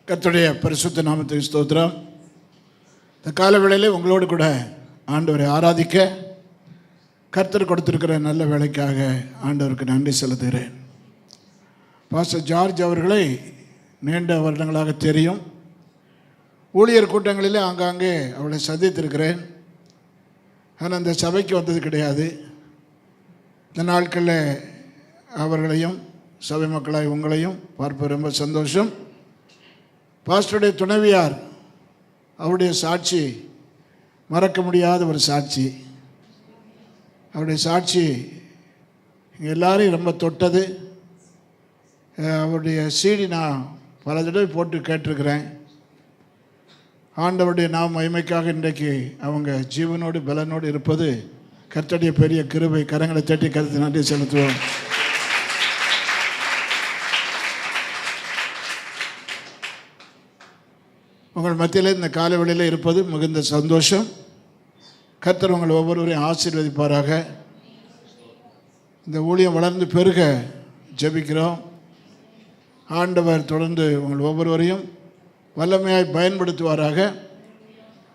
கர்த்தருடைய பரிசுத்த நாமத்துக்கு ஸ்தோத்திரம். இந்த காலவேளையிலே உங்களோடு கூட ஆண்டவரை ஆராதிக்க கர்த்தர் கொடுத்திருக்கிற நல்ல வேலைக்காக ஆண்டவருக்கு நன்றி செலுத்துகிறேன். பாஸ்டர் ஜார்ஜ் அவர்களை நீண்ட வருடங்களாக தெரியும். ஊழியர் கூட்டங்களிலே ஆங்காங்கே அவளை சந்தித்திருக்கிறேன். ஆனால் அந்த சபைக்கு வந்தது கிடையாது. இந்த நாட்களில் அவர்களையும் சபை மக்களாய் உங்களையும் பார்ப்பது ரொம்ப சந்தோஷம். பாஸ்டருடைய துணைவியார், அவருடைய சாட்சி மறக்க முடியாத ஒரு சாட்சி. அவருடைய சாட்சி இங்கே எல்லாரையும் ரொம்ப தொட்டது. அவருடைய சீடி நான் பல தடவை போட்டு கேட்டிருக்கிறேன். ஆண்டவருடைய நாம் மகிமைக்காக இன்றைக்கு அவங்க ஜீவனோடு பலனோடு இருப்பது கர்த்தருடைய பெரிய கிருபை. கரங்களை தட்டி கருத்து நன்றி செலுத்துவோம். உங்கள் மத்தியில் இந்த காலவெளியில் இருப்பது மிகுந்த சந்தோஷம். கர்த்தர் உங்கள் ஒவ்வொருவரையும் ஆசீர்வதிப்பாராக. இந்த ஊழியம் வளர்ந்து பெருக ஜெபிக்கிறோம். ஆண்டவர் தொடர்ந்து உங்கள் ஒவ்வொருவரையும் வல்லமையாய் பயன்படுத்துவாராக.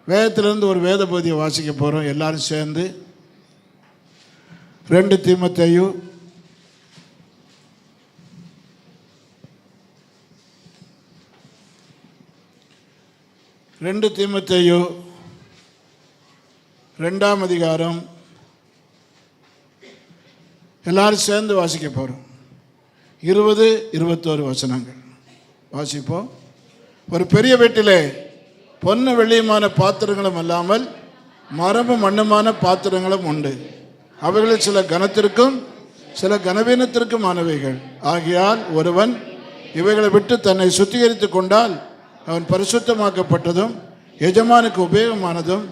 வேதத்திலிருந்து ஒரு வேத பகுதியை வாசிக்க போகிறோம் எல்லாரும் சேர்ந்து. 2 தீமோத்தேயு 2ஆம் அதிகாரம் எல்லாரும் சேர்ந்து வாசிக்க போகிறோம். 20-21 வசனங்கள் வாசிப்போம். ஒரு பெரிய வீட்டிலே பொன்னு வெள்ளியுமான பாத்திரங்களும் அல்லாமல் மரபும் மண்ணுமான பாத்திரங்களும் உண்டு. அவைகளில் சில கனத்திற்கும் சில கனவீனத்திற்கும் ஆனவைகள். ஆகையால் ஒருவன் இவைகளை விட்டு தன்னை சுத்திகரித்து கொண்டால் அவன் பரிசுத்தமாக்கப்பட்டதும் எஜமானுக்கு உபயோகமானதும்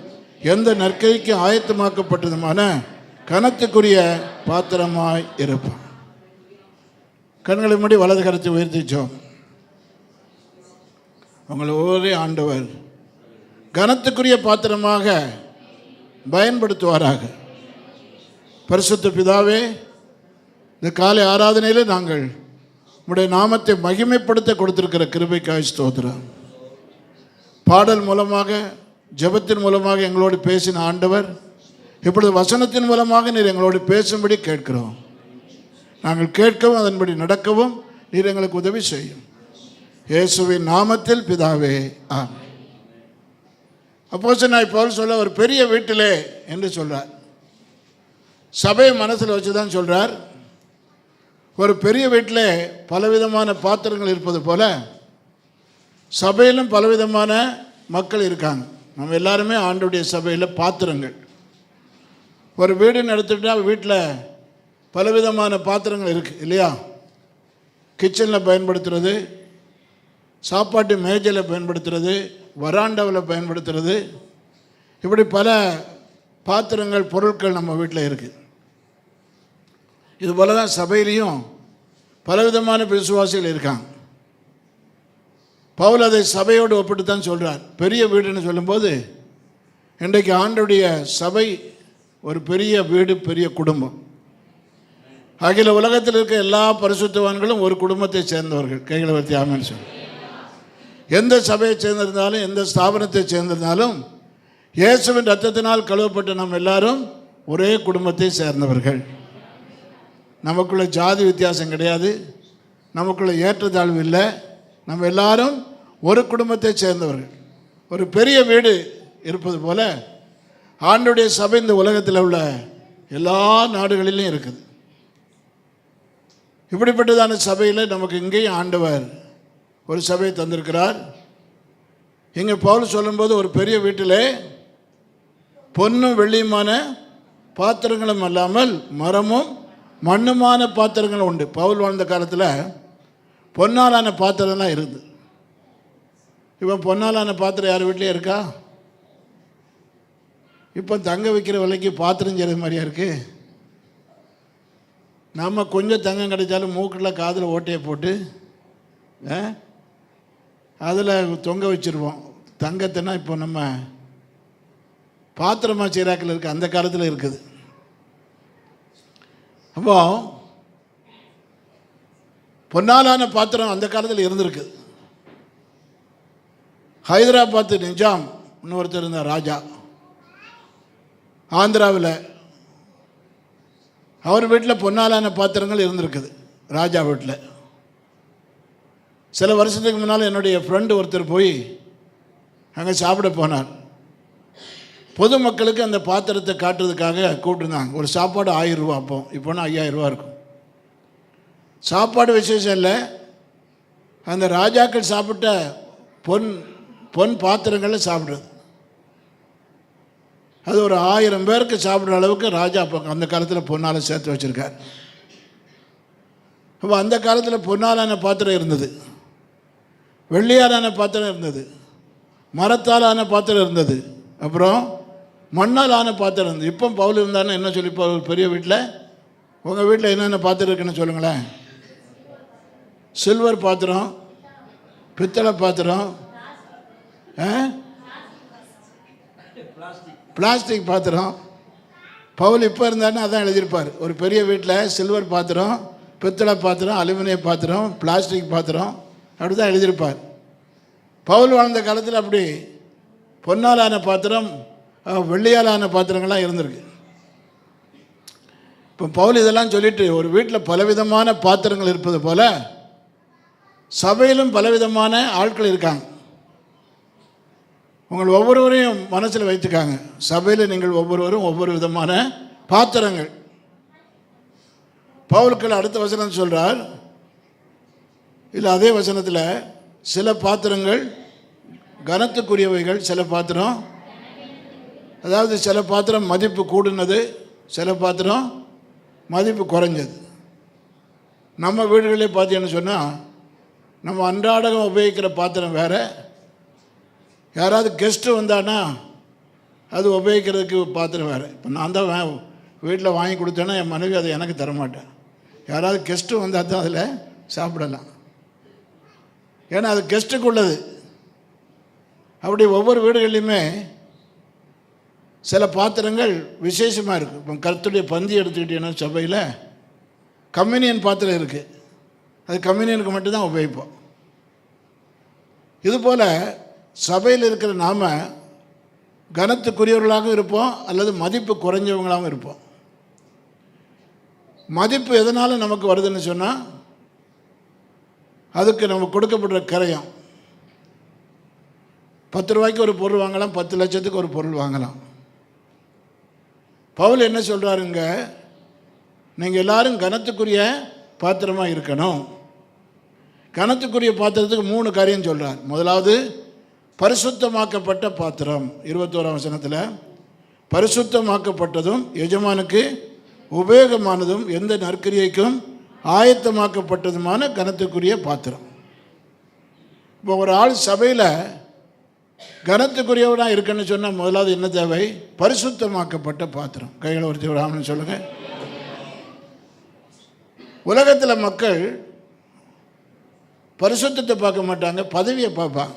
எந்த நற்கைக்கு ஆயத்தமாக்கப்பட்டதுமான கனத்துக்குரிய பாத்திரமாய் இருப்பான். கண்களை மூடி வலது கரத்தை உயர்த்திச்சோம். உங்களை ஒரே ஆண்டவர் கனத்துக்குரிய பாத்திரமாக பயன்படுத்துவாராக. பரிசுத்த பிதாவே, இந்த காலை ஆராதனையிலே நாங்கள் உம்முடைய நாமத்தை மகிமைப்படுத்த கொடுத்திருக்கிற கிருபைக்காய் ஸ்தோத்திரம். பாடல் மூலமாக ஜெபத்தின் மூலமாக எங்களோடு பேசின ஆண்டவர், இப்பொழுது வசனத்தின் மூலமாக நீர் எங்களோடு பேசும்படி கேட்கிறோம். நாங்கள் கேட்கவும் அதன்படி நடக்கவும் நீர் எங்களுக்கு உதவி செய்யும். இயேசுவின் நாமத்தில் பிதாவே, ஆமென். அப்போஸ்தலனாகிய பவுல் சொல்ல ஒரு பெரிய வீட்டிலே என்று சொல்றார். சபையை மனசில் வச்சு தான் சொல்றார். ஒரு பெரிய வீட்டில் பலவிதமான பாத்திரங்கள் இருப்பது போல சபையிலும் பலவிதமான மக்கள் இருக்காங்க. நம்ம எல்லாருமே ஆண்டவருடைய சபையில் பாத்திரங்கள். ஒரு வீடுன்னு எடுத்துக்கிட்டால் வீட்டில் பலவிதமான பாத்திரங்கள் இருக்குது இல்லையா? கிச்சனில் பயன்படுத்துகிறது, சாப்பாட்டு மேஜையில் பயன்படுத்துகிறது, வராண்டாவில் பயன்படுத்துகிறது, இப்படி பல பாத்திரங்கள் பொருட்கள் நம்ம வீட்டில் இருக்குது. இது போல தான் சபையிலையும் பலவிதமான விசுவாசிகள் இருக்காங்க. பவுல் அதை சபையோடு ஒப்பிட்டு தான் சொல்கிறார். பெரிய வீடுன்னு சொல்லும்போது இன்றைக்கு ஆண்டவருடைய சபை ஒரு பெரிய வீடு, பெரிய குடும்பம். அகில உலகத்தில் இருக்க எல்லா பரிசுத்தவான்களும் ஒரு குடும்பத்தை சேர்ந்தவர்கள். கைகளை வச்சு ஆமென் சொல்லு. எந்த சபையை சேர்ந்திருந்தாலும் எந்த ஸ்தாபனத்தை சேர்ந்திருந்தாலும் இயேசுவின் இரத்தத்தினால் கழுவப்பட்ட நாம் எல்லாரும் ஒரே குடும்பத்தை சேர்ந்தவர்கள். நமக்குள்ள ஜாதி வித்தியாசம் கிடையாது, நமக்குள்ள ஏற்றத்தாழ்வு இல்லை. நம்ம எல்லாரும் ஒரு குடும்பத்தை சேர்ந்தவர்கள். ஒரு பெரிய வீடு இருப்பது போல ஆண்டவருடைய சபை இந்த உலகத்தில் உள்ள எல்லா நாடுகளிலும் இருக்குது. இப்படிப்பட்டதான சபையில் நமக்கு இங்கேயும் ஆண்டவர் ஒரு சபையை தந்திருக்கிறார். இங்கே பவுல் சொல்லும்போது ஒரு பெரிய வீட்டிலே பொன்னும் வெள்ளியுமான பாத்திரங்களும் அல்லாமல் மரமும் மண்ணுமான பாத்திரங்களும் உண்டு. பவுல் வாழ்ந்த காலத்தில் பொன்னாலான பாத்திரம்லாம் இருக்குது. இப்போ பொன்னாலான பாத்திரம் யார் வீட்லேயே இருக்கா? இப்போ தங்க வைக்கிற விலைக்கு பாத்திரம் செய்கிறது மாதிரியா இருக்குது. நம்ம கொஞ்சம் தங்கம் கிடைச்சாலும் மூக்கில் காதில் ஓட்டையை போட்டு அதில் தொங்க வச்சுருவோம். தங்கத்தைனா இப்போ நம்ம பாத்திரமாக சீராக்கில் இருக்குது, அந்த காலத்தில் இருக்குது. அப்போ பொன்னாலான பாத்திரம் அந்த காலத்தில் இருந்திருக்கு. ஹைதராபாத் நிஜாம் ஒருத்தர் இருந்தார், ராஜா, ஆந்திராவில். அவர் வீட்டில் பொன்னாலான பாத்திரங்கள் இருந்திருக்குது, ராஜா வீட்டில். சில வருஷத்துக்கு முன்னால் என்னுடைய ஃப்ரெண்டு ஒருத்தர் போய் அங்கே சாப்பிட போனார். பொதுமக்களுக்கு அந்த பாத்திரத்தை காட்டுறதுக்காக கூப்பிட்டுருந்தாங்க. ஒரு சாப்பாடு 1000 ரூபா, அப்போ இப்போனா 5000 ரூபா இருக்கும். சாப்பாடு விசேஷம் இல்லை, அந்த ராஜாக்கள் சாப்பிட்ட பொன் பாத்திரங்களில் சாப்பிட்றது. அது ஒரு 1000 பேருக்கு சாப்பிட்ற அளவுக்கு ராஜா அப்போ அந்த காலத்தில் பொன்னால் சேர்த்து வச்சுருக்கார். அப்போ அந்த காலத்தில் பொன்னாலான பாத்திரம் இருந்தது, வெள்ளியாலான பாத்திரம் இருந்தது, மரத்தாலான பாத்திரம் இருந்தது, அப்புறம் மண்ணால் ஆன பாத்திரம் இருந்தது. இப்போ பவுல் இருந்தான்னு என்ன சொல்லிப்போ பெரிய வீட்டில், உங்கள் வீட்டில் என்னென்ன பாத்திரம் இருக்குன்னு சொல்லுங்களேன். சில்வர் பாத்திரம், பித்தளை பாத்திரம், பிளாஸ்டிக் பாத்திரம். பவுல் இப்போ இருந்தாருன்னு அதான் எழுதியிருப்பார். ஒரு பெரிய வீட்டில் சில்வர் பாத்திரம், பித்தளை பாத்திரம், அலுமினிய பாத்திரம், பிளாஸ்டிக் பாத்திரம், அப்படி தான் எழுதியிருப்பார். பவுல் வாழ்ந்த காலத்தில் அப்படி பொன்னாலான பாத்திரம், வெள்ளியாலான பாத்திரங்கள்லாம் இருந்திருக்கு. இப்போ பவுல் இதெல்லாம் சொல்லிட்டு, ஒரு வீட்டில் பலவிதமான பாத்திரங்கள் இருப்பது போல் சபையிலும் பலவிதமான ஆட்கள் இருக்காங்க. உங்கள் ஒவ்வொருவரையும் மனசில் வைத்துக்காங்க. சபையில் நீங்கள் ஒவ்வொருவரும் ஒவ்வொரு விதமான பாத்திரங்கள். பவுலுக்கள் அடுத்த வசனம் சொல்கிறார், இல்லை அதே வசனத்தில் சில பாத்திரங்கள் கனத்துக்குரியவைகள், சில பாத்திரம், அதாவது சில பாத்திரம் மதிப்பு கூடுனது, சில பாத்திரம் மதிப்பு குறைஞ்சது. நம்ம வீடுகளே பார்த்தீங்கன்னு சொன்னால், நம்ம அன்றாடம் உபயோகிக்கிற பாத்திரம் வேறு, யாராவது கெஸ்ட்டு வந்தான்னா அது உபயோகிக்கிறதுக்கு பாத்திரம் வேறு. இப்போ நான் தான் வீட்டில் வாங்கி கொடுத்தேன்னா என் மனைவி அதை எனக்கு தரமாட்டேன். யாராவது கெஸ்ட்டு வந்தால் தான் அதில் சாப்பிடலாம், ஏன்னா அது கெஸ்ட்டுக்கு உள்ளது. அப்படி ஒவ்வொரு வீடுகள்லையுமே சில பாத்திரங்கள் விசேஷமாக இருக்குது. இப்போ கர்த்தருடைய பந்தி எடுத்துக்கிட்டீங்கன்னா சபையில் கம்யூனியன் பாத்திரம் இருக்குது, அது கம்யூனியனுக்கு மட்டும்தான் உபயோகிப்போம். இதுபோல் சபையில் இருக்கிற நாம் கனத்துக்குரியவர்களாகவும் இருப்போம், அல்லது மதிப்பு குறைஞ்சவங்களாகவும் இருப்போம். மதிப்பு எதனால் நமக்கு வருதுன்னு சொன்னால், அதுக்கு நமக்கு கொடுக்கப்படுற கிரயம். 10 ரூபாய்க்கு ஒரு பொருள் வாங்கலாம், 10 லட்சத்துக்கு ஒரு பொருள் வாங்கலாம். பவுல் என்ன சொல்கிறாருங்க, நீங்கள் எல்லாரும் கனத்துக்குரிய பாத்திரமாக இருக்கணும். கனத்துக்குரிய பாத்திரத்துக்கு 3 காரியம் சொல்கிறார். முதலாவது பரிசுத்தமாக்கப்பட்ட பாத்திரம். 21ஆம் வசனத்தில் பரிசுத்தமாக்கப்பட்டதும் எஜமானுக்கு உபயோகமானதும் எந்த நற்கிரியைக்கும் ஆயத்தமாக்கப்பட்டதுமான கனத்துக்குரிய பாத்திரம். இப்போ ஒரு ஆள் சபையில் கனத்துக்குரியவனாக இருக்குன்னு சொன்னால் முதலாவது என்ன தேவை? பரிசுத்தமாக்கப்பட்ட பாத்திரம். கைகளை ஒருத்தி விடாமன்னு சொல்லுங்கள். உலகத்தில் மக்கள் பரிசுத்தத்தை பார்க்க மாட்டாங்க, பதவியை பார்ப்பாங்க.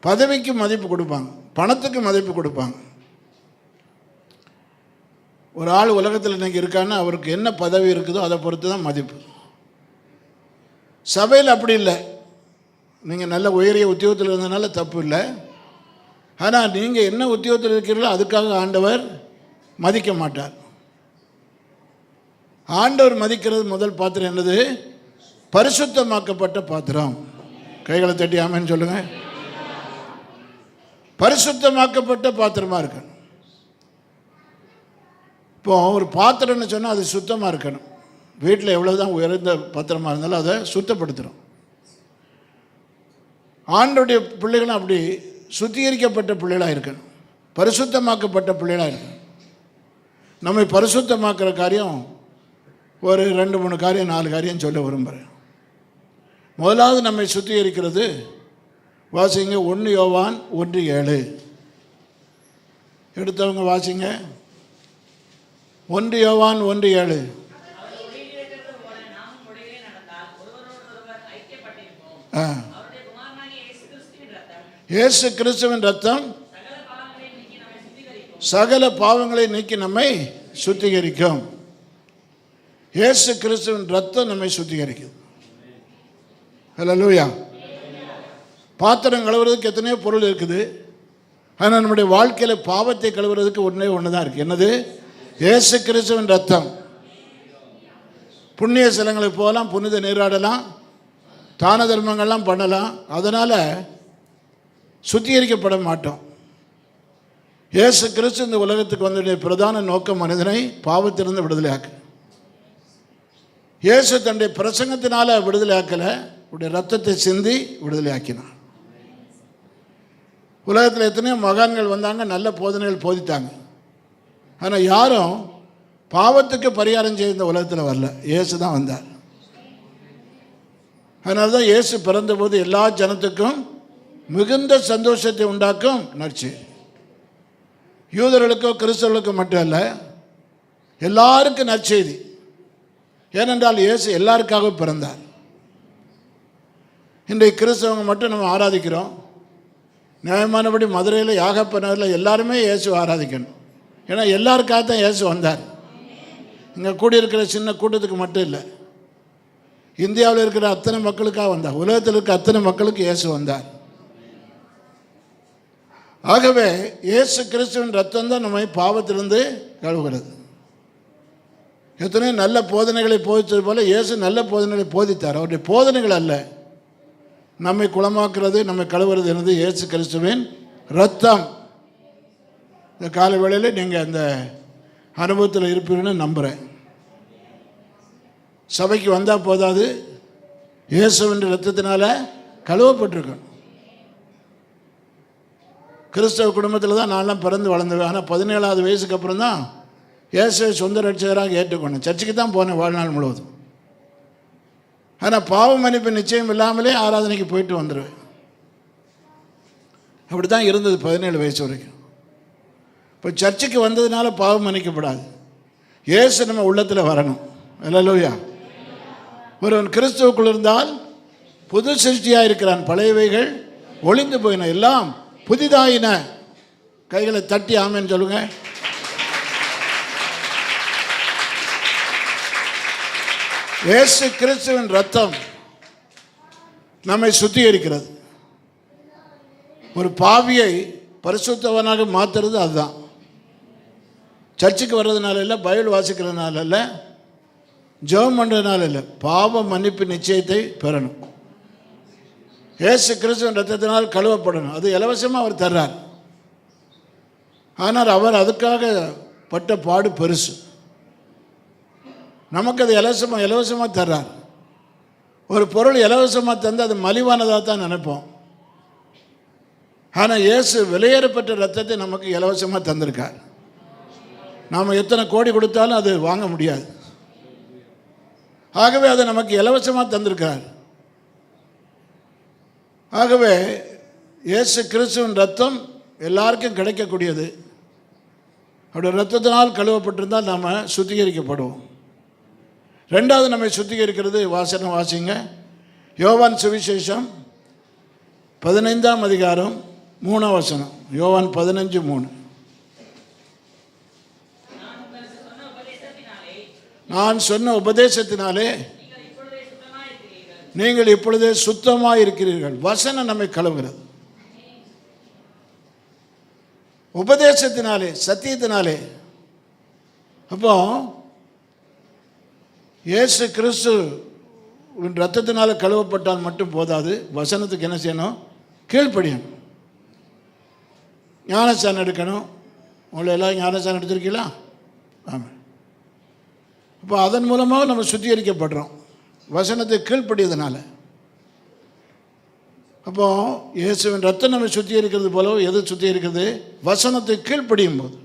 பதவிக்கு மதிப்பு கொடுப்பாங்க, பணத்துக்கு மதிப்பு கொடுப்பாங்க. ஒரு ஆள் உலகத்தில் இன்றைக்கி இருக்கான்னா அவருக்கு என்ன பதவி இருக்குதோ அதை பொறுத்து தான் மதிப்பு. சபையில் அப்படி இல்லை. நீங்கள் நல்ல உயரிய உத்தியோகத்தில் இருந்ததுனால தப்பு இல்லை, ஆனால் நீங்கள் என்ன உத்தியோகத்தில் இருக்கிறீர்களோ அதுக்காக ஆண்டவர் மதிக்க மாட்டார். ஆண்டவர் மதிக்கிறது முதல் பாத்திரம் என்னது? பரிசுத்தமாக்கப்பட்ட பாத்திரம். கைகளை தட்டி ஆமென்னு சொல்லுங்கள். பரிசுத்தமாக்கப்பட்ட பாத்திரமாக இருக்கணும். இப்போ ஒரு பாத்திரம்னு சொன்னால் அது சுத்தமாக இருக்கணும். வீட்டில் எவ்வளோதான் உயர்ந்த பாத்திரமாக இருந்தாலும் அதை சுத்தப்படுத்துகிறோம். ஆண்டோடைய பிள்ளைகளும் அப்படி சுத்திகரிக்கப்பட்ட பிள்ளைகளாக இருக்கணும், பரிசுத்தமாக்கப்பட்ட பிள்ளைகளாக இருக்கணும். நம்மை பரிசுத்தமாக்குற காரியம் ஒரு 2-3 காரியம் 4 காரியம் சொல்ல விரும்புகிறேன். முதலாவது நம்மை சுத்திகரிக்கிறது, வாசிங்க 1 யோவான் 1:7. எடுத்தவங்க வாசிங்க. 1 யோவான் 1:7. இயேசு கிறிஸ்துவின் ரத்தம் சகல பாவங்களை நீக்கி நம்மை சுத்திகரிக்கும். இயேசு கிறிஸ்துவின் ரத்தம் நம்மை சுத்திகரிக்கும். ஹல்லேலூயா. பாத்திரம் கழுவுறதுக்கு எத்தனையோ பொருள் இருக்குது. ஆனால் நம்முடைய வாழ்க்கையில் பாவத்தை கழுவுறதுக்கு ஒன்று தான் இருக்குது. என்னது? இயேசு கிறிஸ்துவின் ரத்தம். புண்ணிய ஸ்தலங்களுக்கு போகலாம், புனித நீராடலாம், தான தர்மங்கள்லாம் பண்ணலாம். அதனால் சுத்திகரிக்கப்பட மாட்டோம். இயேசு கிறிஸ்து இந்த உலகத்துக்கு வந்ததுடைய பிரதான நோக்கம் மனிதனை பாவத்திலிருந்து விடுதலையாக்கு. இயேசு தன்னுடைய பிரசங்கத்தினால விடுதலையாக்கலை, உடைய ரத்தத்தை சிந்தி விடுதலையாக்கினார். உலகத்தில் எத்தனையோ மகான்கள் வந்தாங்க, நல்ல போதனைகள் போதித்தாங்க. ஆனால் யாரும் பாவத்துக்கு பரிகாரம் செய்ய இந்த உலகத்தில் வரல. இயேசு தான் வந்தார். அதனால தான் இயேசு பிறந்தபோது எல்லா ஜனத்துக்கும் மிகுந்த சந்தோஷத்தை உண்டாக்கும் நற்செய்தி. யூதர்களுக்கோ கிறிஸ்தவர்களுக்கோ மட்டும் அல்ல, எல்லாருக்கும் நற்செய்தி. ஏனென்றால் இயேசு எல்லாருக்காக பிறந்தார். இன்றைக்கு கிறிஸ்தவங்க மட்டும் நம்ம ஆராதிக்கிறோம். நியாயமானபடி மதுரையில் யாகப்பனரில் எல்லாருமே இயேசு ஆராதிக்கணும். ஏன்னா எல்லாருக்காக தான் இயேசு வந்தார். இங்கே கூடியிருக்கிற சின்ன கூட்டத்துக்கு மட்டும் இல்லை, இந்தியாவில் இருக்கிற அத்தனை மக்களுக்காக வந்தார். உலகத்தில் இருக்கிற அத்தனை மக்களுக்கு இயேசு வந்தார். ஆகவே இயேசு கிறிஸ்துவின் ரத்தம் தான் நம்மை பாவத்திலிருந்து கழுவுகிறது. எத்தனை நல்ல போதனைகளை போதித்தது போல இயேசு நல்ல போதனைகளை போதித்தார். அவருடைய போதனைகள் அல்ல நம்மை குணமாக்குறது, நம்மை கழுவுறது என்னது? இயேசு கிறிஸ்துவின் ரத்தம். இந்த கால வேளையில் நீங்கள் அந்த அனுபவத்தில் இருப்பீங்கன்னு நம்புகிறேன். சபைக்கு வந்தால் போதாது, இயேசுவின் ரத்தத்தினால கழுவப்பட்டிருக்கணும். கிறிஸ்தவ குடும்பத்தில் தான் நான்லாம் பிறந்து வளர்ந்தேன். ஆனால் 17ஆவது வயசுக்கு அப்புறம் தான் இயேசுவை சொந்த ரட்சகராக ஏற்றுக்கொண்டேன். சர்ச்சுக்கு தான் போனேன் வாழ்நாள் முழுவதும். ஆனால் பாவ மன்னிப்பு நிச்சயம் இல்லாமலே ஆராதனைக்கு போயிட்டு வந்துடுவேன். அப்படி தான் இருந்தது 17 வயசு வரைக்கும். இப்போ சர்ச்சுக்கு வந்ததுனால பாவம் மன்னிக்கப்படாது. இயேசு நம்ம உள்ளத்தில் வரணும். அல்லேலூயா. ஒருவன் கிறிஸ்துவுக்குள் இருந்தால் புது சிருஷ்டியாக இருக்கிறான், பழையவைகள் ஒளிந்து போயின, எல்லாம் புதிதாயின. கைகளை தட்டி ஆமேன்னு சொல்லுங்க. இயேசு கிறிஸ்துவின் ரத்தம் நம்மை சுத்திகரிக்கிறது. ஒரு பாவியை பரிசுத்தவனாக மாற்றுறது அதுதான். சர்ச்சுக்கு வர்றதுனால இல்லை, பைபிள் வாசிக்கிறதுனால இல்லை, ஜெபம் பண்ணுறதுனால இல்லை, பாவ மன்னிப்பு நிச்சயத்தை பெறணும். இயேசு கிறிஸ்துவின் ரத்தத்தினால் கழுவப்படணும். அது இலவசமாக அவர் தர்றார். ஆனால் அவர் அதுக்காக பட்ட பாடு பெருசு. நமக்கு அது இலவசமாக தர்றார். ஒரு பொருள் இலவசமாக தந்து அது மலிவானதாக தான் நினைப்போம். ஆனால் இயேசு விலையேறப்பட்ட ரத்தத்தை நமக்கு இலவசமாக தந்திருக்கார். நாம் எத்தனை கோடி கொடுத்தாலும் அது வாங்க முடியாது. ஆகவே அதை நமக்கு இலவசமாக தந்திருக்கார். ஆகவே இயேசு கிறிஸ்துவின் ரத்தம் எல்லாருக்கும் கிடைக்கக்கூடியது. அவருடைய ரத்தத்தினால் கழுவப்பட்டிருந்தால் நாம் சுத்திகரிக்கப்படுவோம். ரெண்டாவது நம்மை சுத்திகரிக்கிறது வாசனம் வாசிங்க. யோவான் சுவிசேஷம் 15ஆம் அதிகாரம் 3ஆம் வசனம். யோவான் 15:3. நான் சொன்ன உபதேசத்தினாலே நீங்கள் இப்பொழுதே சுத்தமாக இருக்கிறீர்கள். வசனம் நம்மை கழுவுகிறது. உபதேசத்தினாலே, சத்தியத்தினாலே. அப்போ இயேசு கிறிஸ்து ரத்தத்தினால கழுவப்பட்டால் மட்டும் போதாது, வசனத்துக்கு என்ன செய்யணும்? கீழ்ப்படியணும். ஞானஸ்தானம் எடுக்கணும். உங்களை எல்லாம் ஞானஸ்தானம் எடுத்திருக்கீங்களா? ஆமாம். அப்போ அதன் மூலமாக நம்ம சுத்திகரிக்கப்படுறோம், வசனத்தை கீழ்ப்படியதுனால. அப்போது இயேசுவின் ரத்தம் நம்ம சுத்திகரிக்கிறது போல எது சுத்திகரிக்கிறது? வசனத்தை கீழ்ப்படியும் போது.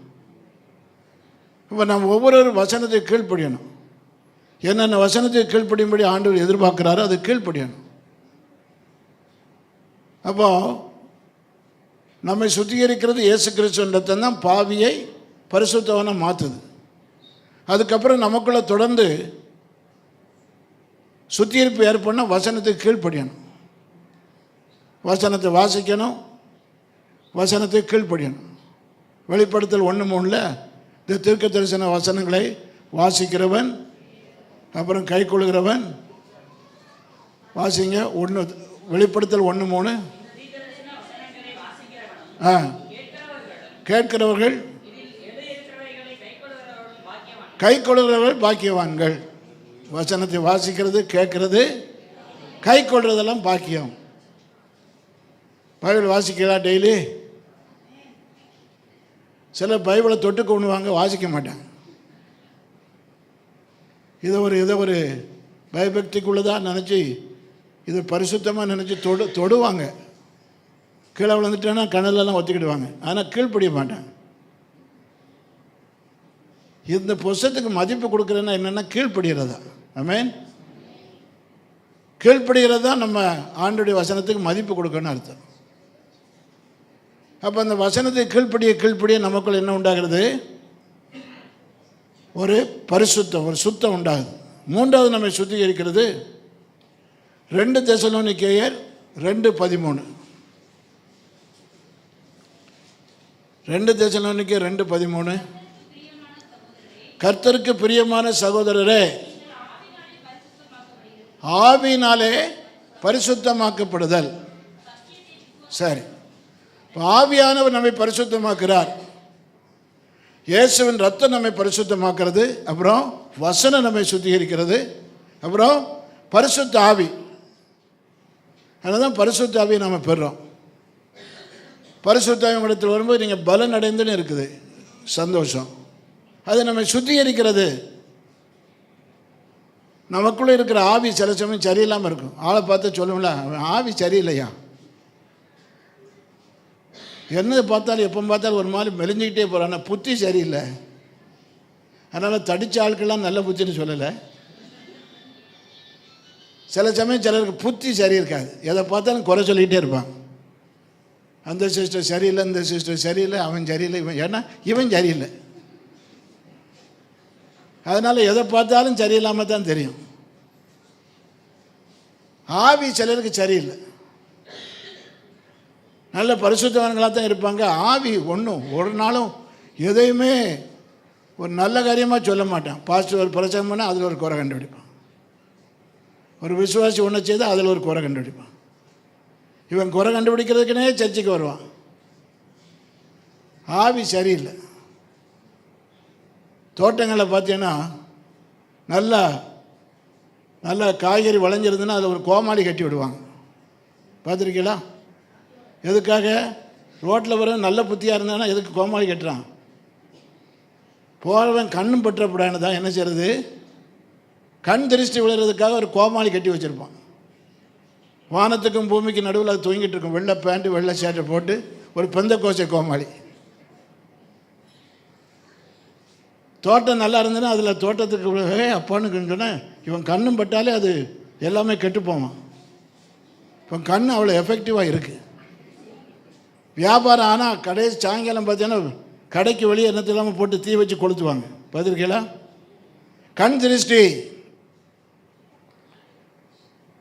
இப்போ நம்ம ஒவ்வொரு வசனத்தை கீழ்ப்படியணும். என்னென்ன வசனத்தை கீழ்ப்படியும்படி ஆண்டவர் எதிர்பார்க்குறாரோ அது கீழ்ப்படியணும். அப்போது நம்மை சுத்திகரிக்கிறது இயேசு கிறிஸ்துவின் ரத்தம் தான் பாவியை பரிசுத்தவனை மாற்றுது. அதுக்கப்புறம் நமக்குள்ளே தொடர்ந்து சுத்திகரிப்பு ஏற்படணும். வசனத்துக்கு கீழ்ப்படியணும், வசனத்தை வாசிக்கணும், வசனத்தை கீழ்ப்படியணும். வெளிப்படுத்தல் 1:3 இந்த தீர்க்க தரிசன வசனங்களை வாசிக்கிறவன், அப்புறம் கை கொள்கிறவன். வாசிங்க. வெளிப்படுத்தல் 1:3. கேட்கிறவர்கள் கை கொள்கிறவர்கள் பாக்கியவான்கள். வசனத்தை வாசிக்கிறது, கேட்கறது, கை கொள்றதெல்லாம் பாக்கியம். பைபிள் வாசிக்கலாம் டெய்லி. சில பைபிளை தொட்டு கொண்டுவாங்க, வாசிக்க மாட்டாங்க. இதை ஒரு பயபக்திக்குள்ளதாக நினச்சி, இது பரிசுத்தமாக நினச்சி தொடுவாங்க. கீழே விழுந்துட்டேன்னா கண்ணிலெல்லாம் ஒத்திக்கிடுவாங்க. ஆனால் கீழ்ப்படிய மாட்டாங்க. இந்த புஸ்தத்துக்கு மதிப்பு கொடுக்குறேன்னா என்னென்னா கீழ்ப்படுகிறதா. ஆமென். கீழ்ப்படுகிறது தான் நம்ம ஆண்டுடைய வசனத்துக்கு மதிப்பு கொடுக்கணும்னு அர்த்தம். அப்போ அந்த வசனத்தை கீழ்ப்படிய நமக்குள்ள என்ன உண்டாகிறது? ஒரு பரிசுத்தம், ஒரு சுத்தம் உண்டாகுது. மூன்றாவது நம்மை சுத்திகரிக்கிறது 2 தெசலோனிக்கேயர் 2:13. 2 தெசலோனிக்கேயர் 2:13. கர்த்தருக்கு பிரியமான சகோதரரே, ஆவியினாலே பரிசுத்தமாக்கப்படுதல். சரி, ஆவியானவர் நம்மை பரிசுத்தமாக்குறார். இயேசுவின் ரத்தம் நம்மை பரிசுத்தமாக்குறது. அப்புறம் வசனம் நம்மை சுத்திகரிக்கிறது. அப்புறம் பரிசுத்த ஆவி. அதனால தான் பரிசுத்த ஆவியை நம்ம பெறுறோம். பரிசுத்த ஆவி இடத்தில் வரும்போது நீங்கள் பலன் அடைந்துன்னு இருக்குது, சந்தோஷம். அது நம்மை சுத்திகரிக்கிறது. நமக்குள்ளே இருக்கிற ஆவி சில சமயம் சரியில்லாமல் இருக்கும். ஆளை பார்த்து சொல்லுங்களா, அவன் ஆவி சரியில்லையா, என்னதை பார்த்தாலும் எப்போ பார்த்தாலும் ஒரு மாதிரி மெலிஞ்சிக்கிட்டே போகிறான், புத்தி சரியில்லை. அதனால் தடித்த ஆட்கள்லாம் நல்ல புத்தின்னு சொல்லலை. சில சமயம் சிலருக்கு புத்தி சரி இருக்காது, எதை பார்த்தாலும் குறை சொல்லிக்கிட்டே இருப்பான். அந்த சிஸ்டர் சரியில்லை, இந்த சிஸ்டர் சரியில்லை, அவன் சரியில்லை, இவன் ஏன்னா இவன் சரியில்லை. அதனால் எதை பார்த்தாலும் சரியில்லாமல் தான் தெரியும். ஆவி சிலருக்கு சரியில்லை. நல்ல பரிசுத்தவான்களாக தான் இருப்பாங்க. ஆவி ஒரு நாளும் எதையுமே ஒரு நல்ல காரியமாக சொல்ல மாட்டான். பாஸ்டர் ஒரு பிரச்சனை பண்ணால் அதில் ஒரு குறை கண்டுபிடிப்பான். ஒரு விசுவாசி ஒன்றை செய்தால் அதில் ஒரு குறை கண்டுபிடிப்பான். இவன் குறை கண்டுபிடிக்கிறதுக்குனே சர்ச்சைக்கு வருவான். ஆவி சரியில்லை. தோட்டங்களில் பார்த்தீங்கன்னா நல்லா காய்கறி விளைஞ்சிருந்துன்னா அதில் ஒரு கோமாளி கட்டி விடுவாங்க. பார்த்துருக்கீங்களா? எதுக்காக? ரோட்டில் வர நல்ல புத்தியாக இருந்தானா எதுக்கு கோமாளி கட்டுறான்? போகிறவன் கண்ணும் பற்றப்படான்னு தான் என்ன செய்கிறது, கண் திருஷ்டி விழுறதுக்காக ஒரு கோமாளி கட்டி வச்சுருப்பான். வானத்துக்கும் பூமிக்கு நடுவில் அது தூங்கிட்டு இருக்கும். வெள்ளை பேண்ட்டு வெள்ளை ஷர்ட்டை போட்டு ஒரு பெந்த கோசை கோமாளி. தோட்டம் நல்லா இருந்ததுன்னா அதில் தோட்டத்துக்கு அப்பான்னு சொன்னால் இவன் கண்ணும் பட்டாலே அது எல்லாமே கெட்டு போவான். இப்போ கண் அவ்வளோ எஃபெக்டிவாக இருக்குது. வியாபாரம் ஆனால் கடைசி சாயங்காலம் பார்த்தீங்கன்னா கடைக்கு வெளியே என்னத்து இல்லாமல் போட்டு தீ வச்சு கொளுத்துவாங்க. பார்த்துருக்கீங்களா? கண் திருஷ்டி.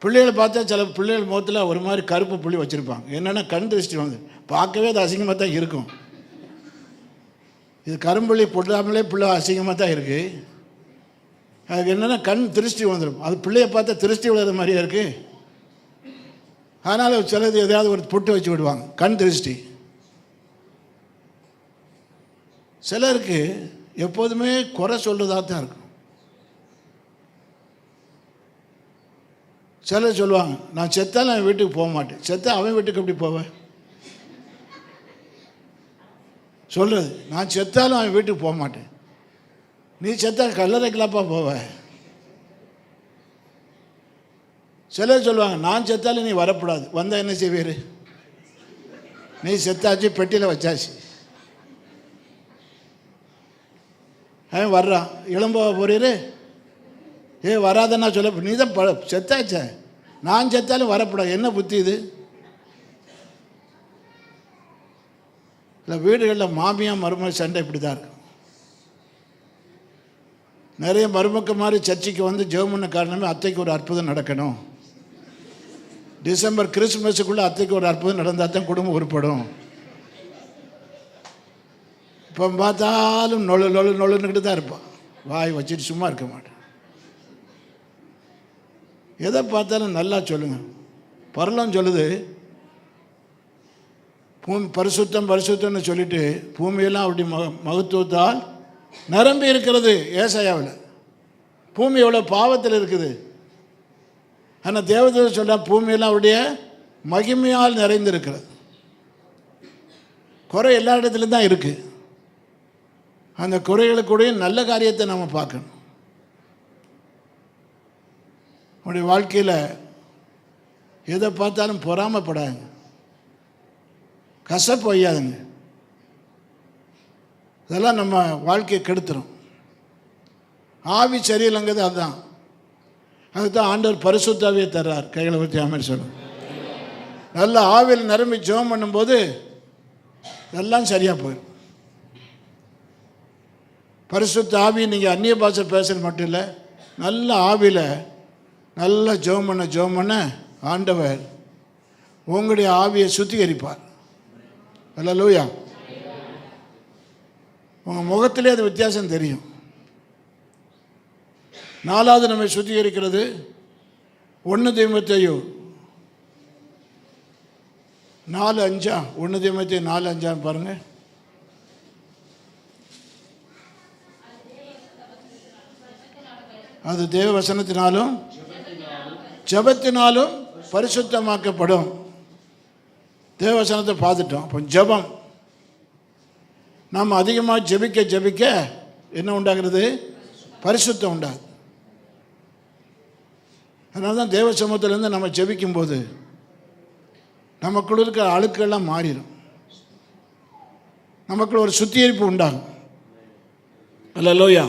பிள்ளைகளை பார்த்தா சில பிள்ளைகள் முகத்தில் ஒரு மாதிரி கருப்பு புள்ளி வச்சுருப்பாங்க. என்னென்னா கண் திருஷ்டி வந்து பார்க்கவே அது அசிங்கமாக தான் இருக்கும். இது கரும்புள்ளி போடாமலே பிள்ளை அசிங்கமாக தான் இருக்குது. அதுக்கு என்னென்னா கண் திருஷ்டி வந்துடும். அது பிள்ளையை பார்த்தா திருஷ்டி விழுற மாதிரியே இருக்குது. அதனால் சிலது எதையாவது ஒரு பொட்டு வச்சு விடுவாங்க, கண் திருஷ்டி. சிலருக்கு எப்போதுமே குறை சொல்கிறதாக தான் இருக்கும். சிலர் சொல்லுவாங்க, நான் செத்தாலும் அவன் வீட்டுக்கு போக மாட்டேன். செத்தா அவன் வீட்டுக்கு எப்படி போவேன்? சொல்கிறது, நான் செத்தாலும் அவன் வீட்டுக்கு போக மாட்டேன். நீ செத்தா கல்லறைக்கலாப்பா போவ. சிலர் சொல்லுவாங்க, நான் செத்தாலும் நீ வரக்கூடாது. வந்தால் என்ன செய்வீர்? நீ செத்தாச்சு, பெட்டியில் வச்சாச்சு. அவன் வர்றான், இளம்போ போறீரு, வராதன்னா சொல்ல, நீ தான் செத்தாச்ச, நான் செத்தாலும் வரக்கூடாது. என்ன புத்தி இது? இல்லை, வீடுகளில் மாமியா மருமக சண்டை இப்படி தான் இருக்கும். நிறைய மருமக்க மாதிரி சர்ச்சைக்கு வந்து ஜெபம் பண்ண காரணமே அத்தைக்கு ஒரு அற்புதம் நடக்கணும். டிசம்பர் கிறிஸ்மஸுக்குள்ளே அத்தைக்கு ஒரு அற்புதம் நடந்தால் தான் குடும்பம் உருப்படும். இப்போ பார்த்தாலும் நொழுன்னுக்கிட்டு தான் இருப்பான். வாய் வச்சுட்டு சும்மா இருக்க மாட்டேன். எதை பார்த்தாலும் நல்லா சொல்லுங்கள். பரலோகம் சொல்லுது, பரிசுத்தம் பரிசுத்தம்னு சொல்லிட்டு பூமியெல்லாம் அப்படி மகத்துவத்தால் நிரம்பி இருக்கிறது. ஏசாயாவில் பூமி எவ்வளோ பாவத்தில் இருக்குது. ஆனால் தேவதூதன் சொல்ல பூமியெல்லாம் அவருடைய மகிமையால் நிறைந்திருக்கிறது. குறை எல்லா இடத்துலையும் தான் இருக்குது. அந்த குறைகளுக்குடைய நல்ல காரியத்தை நம்ம பார்க்கணும். உங்களுடைய வாழ்க்கையில் எதை பார்த்தாலும் பொறாமைப்படாதுங்க, கசப்பு வையாதுங்க. இதெல்லாம் நம்ம வாழ்க்கையை கெடுத்துரும். ஆவி சரியில்லைங்கிறது அதுதான். அதுதான் ஆண்டவர் பரிசுத்தாவியை தர்றார். கைகளை பற்றி ஆமென் சொல்லுங்க. நல்ல ஆவியில் நிரம்பி ஜெபம் பண்ணும்போது எல்லாம் சரியாக போயிடும். பரிசுத்த ஆவி நீங்கள் அந்நிய பாஷை பேசுகிறது மட்டும் இல்லை, நல்ல ஆவியில் நல்லா ஜெபம் பண்ண ஆண்டவர் உங்களுடைய ஆவியை சுத்திகரிப்பார். அல்லேலூயா. உங்கள் முகத்திலே அது வித்தியாசம் தெரியும். நாலாவது நம்மை சுத்திகரிக்கிறது 1 தீமோத்தேயு 4:5. 1 தீமோத்தேயு 4:5 பாருங்கள். அது தேவ வசனத்தினாலும் ஜெபத்தினாலும் பரிசுத்தமாக்கப்படும். தேவ வசனத்தை பார்த்துட்டோம். அப்போ ஜெபம் நாம் அதிகமாக ஜெபிக்க என்ன உண்டாகிறது? பரிசுத்தம் உண்டாகுது. அதனால தான் தேவ சமூகத்திலேருந்து நம்ம ஜெபிக்கும்போது நமக்குள்ள இருக்கிற அழுக்கெல்லாம் மாறிடும். நமக்குள்ள ஒரு சுத்திகரிப்பு உண்டாகும். அல்லேலூயா.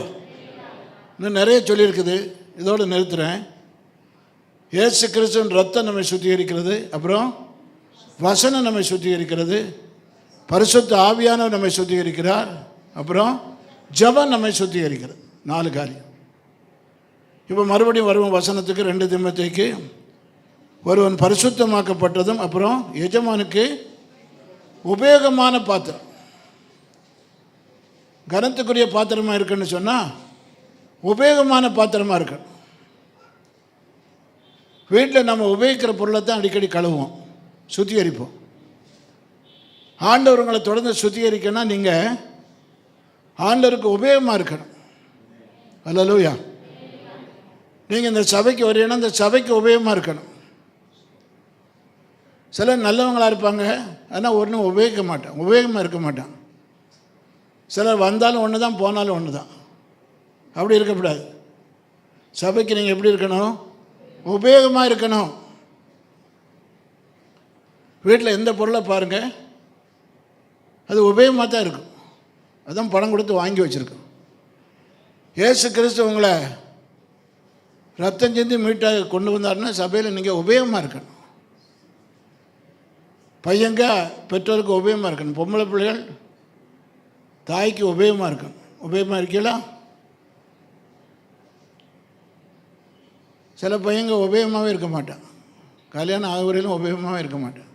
இன்னும் நிறைய சொல்லியிருக்குது, இதோடு நிறுத்துகிறேன். இயேசு கிறிஸ்துவின் ரத்தம் நம்மை சுத்திகரிக்கிறது, அப்புறம் வசனம் நம்மை சுத்திகரிக்கிறது, பரிசுத்த ஆவியானவர் நம்மை சுத்திகரிக்கிறார், அப்புறம் ஜெபம் நம்மை சுத்திகரிக்கிறது. 4 காரியம். இப்போ மறுபடியும் வருவோம் வசனத்துக்கு. 2 தீமோத்தேயுக்கு ஒருவன் பரிசுத்தமாக்கப்பட்டதும் அப்புறம் எஜமானுக்கு உபயோகமான பாத்திரம், கனத்துக்குரிய பாத்திரமாக இருக்குன்னு சொன்னால் உபயோகமான பாத்திரமாக இருக்கணும். வீட்டில் நம்ம உபயோகிக்கிற பொருளை தான் அடிக்கடி கழுவுவோம், சுத்திகரிப்போம். ஆண்டவர் உங்களை தொடர்ந்து சுத்திகரிக்கணும்னா நீங்கள் ஆண்டவருக்கு உபயோகமாக இருக்கணும். அல்லேலூயா. நீங்கள் இந்த சபைக்கு வரீங்கன்னா இந்த சபைக்கு உபயோகமாக இருக்கணும். சிலர் நல்லவங்களாக இருப்பாங்க, ஆனால் ஒன்றும் உபயோகமாக இருக்க மாட்டான். சிலர் வந்தாலும் ஒன்று தான், போனாலும் ஒன்று தான். அப்படி இருக்கக்கூடாது. சபைக்கு நீங்கள் எப்படி இருக்கணும்? உபயோகமாக இருக்கணும். வீட்டில் எந்த பொருளை பாருங்கள், அது உபயோகமாக தான் இருக்கும். அதுதான் பணம் கொடுத்து வாங்கி வச்சுருக்கோம். இயேசு கிறிஸ்து உங்களை ரத்தம் சிந்தி மீட்டாக கொண்டு வந்தாருன்னா சபையில் நீங்கள் உபயோகமாக இருக்கணும். பையங்க பெற்றோருக்கு உபயோகமாக இருக்கணும். பொம்பளை பிள்ளைகள் தாய்க்கு உபயோகமாக இருக்கணும். உபயோகமாக இருக்கீங்களா? சில பையங்க உபயோகமாகவே இருக்க மாட்டான். கல்யாணம் ஆகுவரையிலும் உபயோகமாகவே இருக்க மாட்டான்.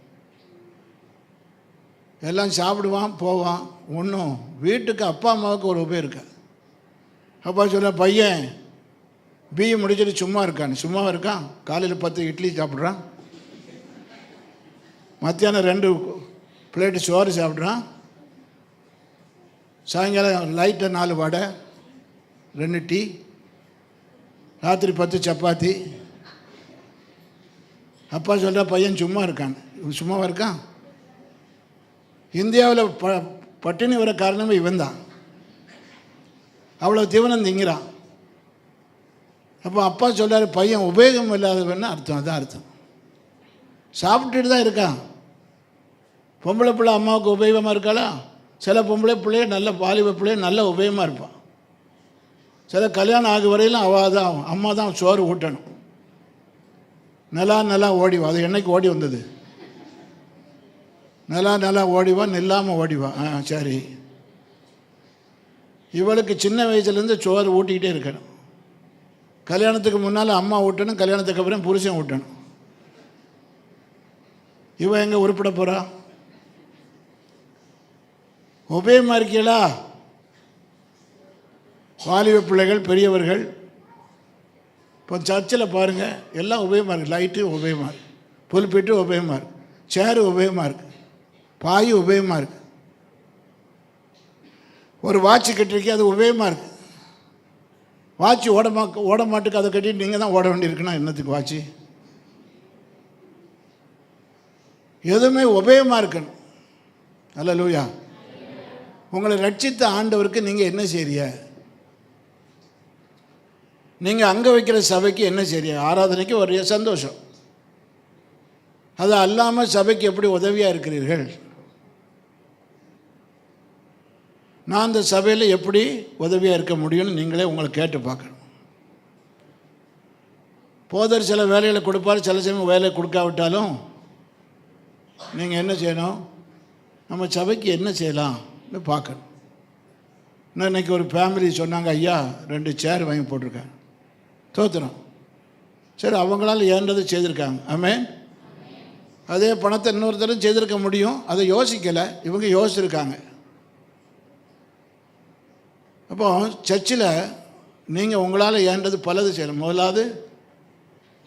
எல்லாம் சாப்பிடுவான், போவான். ஒன்றும் வீட்டுக்கு அப்பா அம்மாவுக்கு ஒரு உபயோகம் இருக்காது. அப்பா சொல்ல, பையன் பிஏ முடிச்சுட்டு சும்மாவாக இருக்கான். காலையில் 10 இட்லி சாப்பிட்றான், மத்தியானம் 2 பிளேட்டு சோறு சாப்பிட்றான், சாயங்காலம் லைட்டாக 4 வடை, 2 டீ, ராத்திரி 10 சப்பாத்தி. அப்பா சொல்கிற பையன் சும்மாவாக இருக்கான். இந்தியாவில் பட்டினி வர காரணமே இவன் தான். அவ்வளோ தீவனம் திங்கிறான். அப்போ அப்பா சொல்கிறார், பையன் உபயோகம் இல்லாதவன்னு அர்த்தம். அதான் அர்த்தம். சாப்பிட்டுட்டு தான் இருக்கான். பொம்பளை பிள்ளை அம்மாவுக்கு உபயோகமாக இருக்காளா? சில பொம்பளை பிள்ளைய நல்ல வாலிப பிள்ளைய நல்ல உபயோகமாக இருப்பான். சில கல்யாணம் ஆகும் வரையிலும் அவள் தான், அம்மா தான் சோறு ஊட்டணும். நல்லா ஓடிவா. அது என்னைக்கு ஓடி வந்தது? நல்லா ஓடிவா, நில்லாமல் ஓடிவா. சரி. இவளுக்கு சின்ன வயசுலேருந்து சோறு ஊட்டிக்கிட்டே இருக்கணும். கல்யாணத்துக்கு முன்னால் அம்மா ஊட்டணும், கல்யாணத்துக்கு அப்புறம் புருஷன் ஊட்டணும். இவன் எங்கே உருப்பிட போகிறா? உபயோகமாக இருக்கீங்களா? வாலிப பிள்ளைகள், பெரியவர்கள், இப்போ சர்ச்சில் பாருங்கள், எல்லாம் உபயோகமாக இருக்குது. லைட்டு உபயோகமாக இருக்குது, புல்பிட்டு உபயோகமாக இருக்குது, சேரு உபயோகமாக இருக்குது. பாய் உபயோகமாக இருக்குது. ஒரு வாட்ச் கட்டிருக்கே, அது உபயோகமாக இருக்குது. வாட்ச் ஓட மாட்டுக்கு அதை கட்டிட்டு நீங்கள் தான் ஓட வேண்டியிருக்குன்னா என்னத்துக்கு வாட்சி? எதுவுமே உபயோகமாக இருக்கணும். அல்லேலூயா. உங்களை ரட்சித்த ஆண்டவருக்கு நீங்கள் என்ன செய்றீங்க? நீங்கள் அங்கே வைக்கிற சபைக்கு என்ன செய்றீங்க? ஆராதனைக்கு ஒரு சந்தோஷம். அது அல்லாமல் சபைக்கு எப்படி உதவியாக இருக்கிறீர்கள்? நான் அந்த சபையில் எப்படி உதவியாக இருக்க முடியும்னு நீங்களே உங்களை கேட்டு பார்க்கணும். போதர் சில வேலைகளை கொடுப்பார், சில சமயம் வேலை கொடுக்காவிட்டாலும் நீங்கள் என்ன செய்யணும்? நம்ம சபைக்கு என்ன செய்யலாம்னு பார்க்கணும். இன்னும் இன்றைக்கி ஒரு ஃபேமிலி சொன்னாங்க, ஐயா 2 சேர் வாங்கி போட்டிருக்காங்க. தோத்துறோம். சரி, அவங்களால ஏன்றதை செய்திருக்காங்க. ஆமென். அதே பணத்தை இன்னொருத்தரும் செய்திருக்க முடியும். அதை யோசிக்கலை, இவங்க யோசிச்சிருக்காங்க. அப்போ சர்ச்சில் நீங்கள் உங்களால் ஏன்றது பலது செய்யலாம். முதலாவது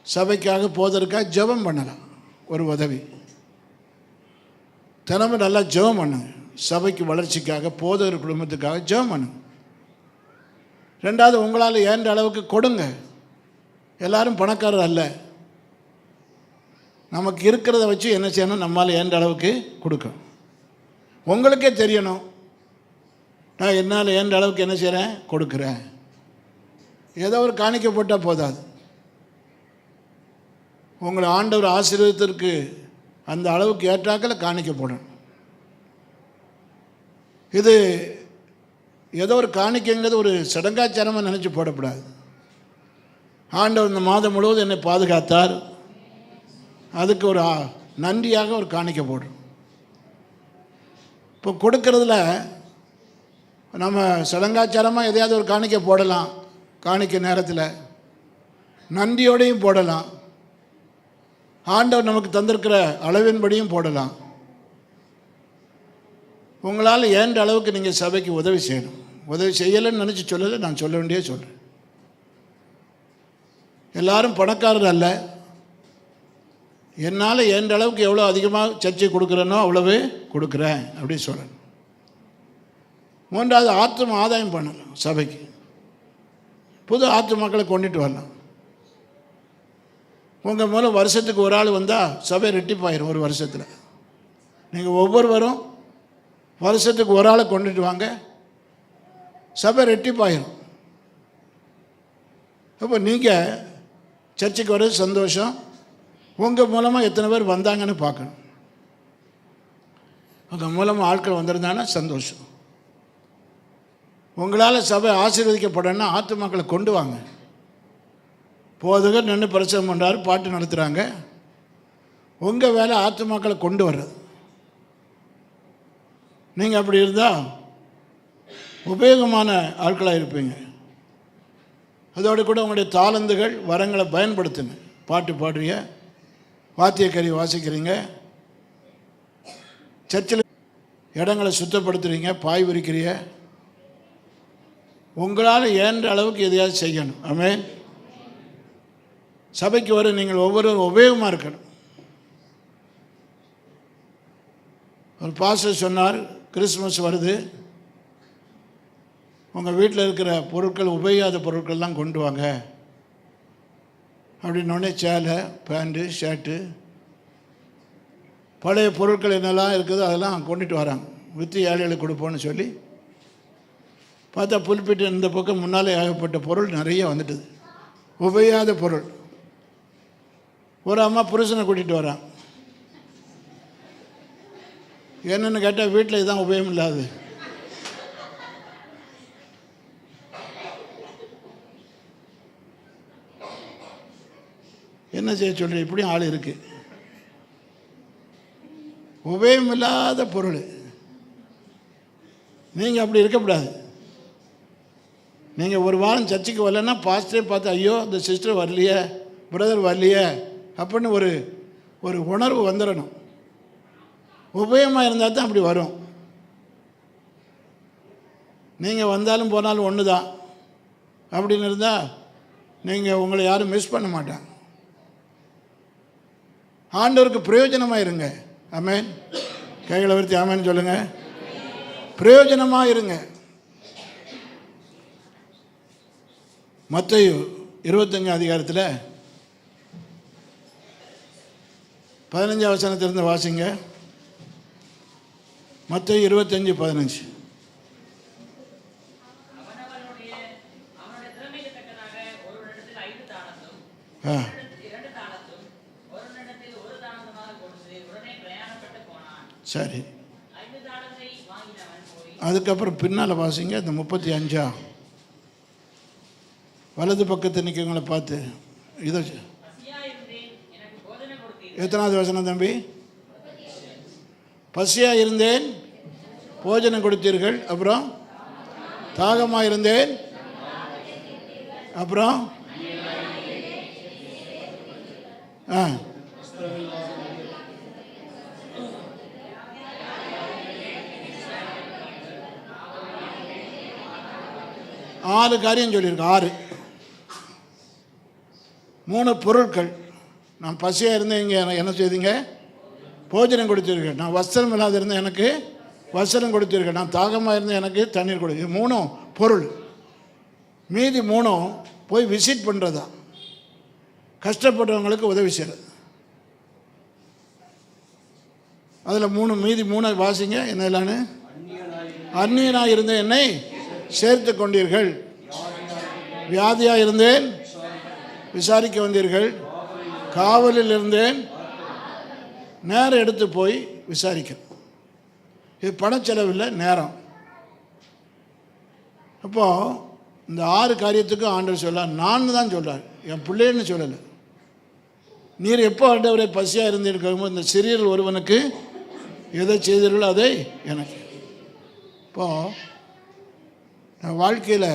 சபைக்காக போதற்காக ஜெபம் பண்ணலாம். ஒரு உதவி. தினமும் நல்லா ஜெபம் பண்ணுங்க. சபைக்கு வளர்ச்சிக்காக, போதகர் குடும்பத்துக்காக ஜெபம் பண்ணுங்க. 2வது, உங்களால் ஏன்ற அளவுக்கு கொடுங்க. எல்லாரும் பணக்காரர் அல்ல. நமக்கு இருக்கிறத வச்சு என்ன செய்யணும்? நம்மால் ஏன்ற அளவுக்கு கொடுக்கணும். உங்களுக்கே தெரியணும், நான் என்னால் ஏன்ற அளவுக்கு என்ன செய்கிறேன்? கொடுக்குறேன். ஏதோ ஒரு காணிக்க போட்டால் போதாது. உங்களை ஆண்டவர் ஆசீர்வாதத்திற்கு அந்த அளவுக்கு ஏற்றாக்கில் காணிக்க போடணும். இது ஏதோ ஒரு காணிக்கைங்கிறது ஒரு சடங்காச்சாரமாக நினச்சி போடக்கூடாது. ஆண்டவர் இந்த மாதம் முழுவதும் என்னை பாதுகாத்தார், அதுக்கு ஒரு நன்றியாக ஒரு காணிக்க போடுறோம். இப்போ கொடுக்கறதுல நம்ம சடங்காச்சாரமாக எதையாவது ஒரு காணிக்க போடலாம். காணிக்க நேரத்தில் நன்றியோடையும் போடலாம். ஆண்டவர் நமக்கு தந்திருக்கிற அளவின்படியும் போடலாம். உங்களால் ஏன்ற அளவுக்கு நீங்கள் சபைக்கு உதவி செய்யணும். உதவி செய்யலைன்னு நினச்சி சொல்லலை, நான் சொல்ல வேண்டியே சொல்கிறேன். எல்லாரும் பணக்காரர் அல்ல. என்னால் ஏன்ற அளவுக்கு எவ்வளோ அதிகமாக சர்ச்சை கொடுக்குறேனோ அவ்வளவு கொடுக்குறேன் அப்படின்னு சொல்லணும். 3வது, ஆத்தும ஆதாயம் பண்ணலாம். சபைக்கு புது ஆத்துமாக்களை கொண்டுட்டு வரலாம். உங்கள் மூலம் வருஷத்துக்கு ஒரு ஆள் வந்தால் சபை ரெட்டிப்பாயிரும். ஒரு வருஷத்தில் நீங்கள் ஒவ்வொருவரும் வருஷத்துக்கு ஒரு ஆளை கொண்டுட்டு வாங்க, சபை ரெட்டிப்பாயிரும். அப்போ நீங்கள் சர்ச்சுக்கு வர்றது சந்தோஷம். உங்கள் மூலமாக எத்தனை பேர் வந்தாங்கன்னு பார்க்கணும். உங்கள் மூலமாக ஆட்கள் வந்திருந்தாங்கன்னா சந்தோஷம். உங்களால் சபை ஆசீர்வதிக்கப்படணும்னா ஆத்துமாக்களை கொண்டு வாங்க. போதகர் நின்று பிரச்சனை பண்ணுறாரு, பாட்டு நடத்துகிறாங்க. உங்கள் வேலை ஆத்துமாக்களை கொண்டு வர்றது. நீங்கள் அப்படி இருந்தால் உபயோகமான ஆட்களாக இருப்பீங்க. அதோடு கூட உங்களுடைய தாளந்துகள், வரங்களை பயன்படுத்துங்க. பாட்டு பாடுறீங்க, வாத்தியக்கறி வாசிக்கிறீங்க, சர்ச்சில் இடங்களை சுத்தப்படுத்துகிறீங்க, பாய் விரிக்கிறீங்க. உங்களால் ஏன்ற அளவுக்கு எதையாவது செய்யணும். ஆமென். சபைக்கு வர நீங்கள் ஒவ்வொருவரும் உபயோகமாக இருக்கணும். ஒரு பாஸ்டர் சொன்னார், கிறிஸ்மஸ் வருது, உங்கள் வீட்டில் இருக்கிற பொருட்கள், உபயோகாத பொருட்கள்லாம் கொண்டு வாங்க அப்படின்னோடனே சேலை, பேண்ட்டு, ஷர்ட்டு, பழைய பொருட்கள் என்னெல்லாம் இருக்குதோ அதெல்லாம் கொண்டுட்டு வராங்க. விற்று ஏழைகளுக்கு கொடுப்போன்னு சொல்லி பார்த்தா புல்பிட்டு இந்த பக்கம் முன்னாலே ஆகப்பட்ட பொருள் நிறைய வந்துட்டுது, உபயோகாத பொருள். ஒரு அம்மா புருஷனை கூட்டிகிட்டு வரான். என்னென்னு கேட்டால் வீட்டில் இதுதான் உபயோகம் இல்லாது. என்ன செய்ய சொல்கிறேன்? இப்படியும் ஆள் இருக்குது. உபயோகம் இல்லாத பொருள். நீங்கள் அப்படி இருக்கக்கூடாது. நீங்கள் ஒரு வாரம் சர்ச்சுக்கு வரலன்னா பாஸ்டரே பார்த்து, ஐயோ இந்த சிஸ்டர் வரலையே, பிரதர் வரலையே அப்படின்னு ஒரு உணர்வு வந்துடணும். உபயோகமாக இருந்தால் தான் அப்படி வரும். நீங்கள் வந்தாலும் போனாலும் ஒன்று தான் அப்படின்னு இருந்தால் நீங்கள் உங்களை யாரும் மிஸ் பண்ண மாட்டாங்க. ஆண்டவருக்கு பிரயோஜனமாக இருங்க. ஆமென். கைகளை உயர்த்தி ஆமென்னு சொல்லுங்க. பிரயோஜனமாக இருங்க. மத்தேயு 25 அதிகாரத்தில் 15 வசனத்திலிருந்து வாசிங்க. மத்தேயு 25:15. சரி, அதுக்கப்புறம் பின்னால் வாசிங்க. இந்த 35 வலது பக்கத்து நிற்கவங்களை பார்த்து இதை எத்தனாவது வசனம் தம்பி? பசியாக இருந்தேன், போஜனம் கொடுத்தீர்கள். அப்புறம் தாகமாக இருந்தேன். அப்புறம் 6 காரியம் சொல்லியிருக்கு. 6 3 பொருட்கள். நான் பசியாக இருந்தேன், இங்கே என்ன செய்தீங்க? போஜனம் கொடுத்தீர்கள். நான் வஸ்திரம் இல்லாத இருந்தேன், எனக்கு வஸ்திரம் கொடுத்தீர்கள். நான் தாகமாக இருந்தேன், எனக்கு தண்ணீர் கொடுத்து. 3 பொருள். மீதி 3 போய் விசிட் பண்ணுறதா, கஷ்டப்படுறவங்களுக்கு உதவி செய்கிறது. அதில் 3 மீதி 3 வாசிங்க. என்னெல்லான்னு? அந்நியனாக இருந்த என்னை சேர்த்து கொண்டீர்கள், வியாதியாக இருந்தேன் விசாரிக்க வந்தீர்கள், காவலில் இருந்தேன் நேரம் எடுத்து போய் விசாரிக்க. இது பணச்செலவில்லை, நேரம். அப்போது இந்த 6 காரியத்துக்கும் ஆண்டவர் சொல்ல, நான் தான் சொல்கிறார், என் பிள்ளைன்னு சொல்லலை. நீர் எப்போ ஆண்டவரை பசியாக இருந்திருக்கும் இந்த சிறியல் ஒருவனுக்கு எதை செய்தீர்களோ அதை எனக்கு. இப்போது வாழ்க்கையில்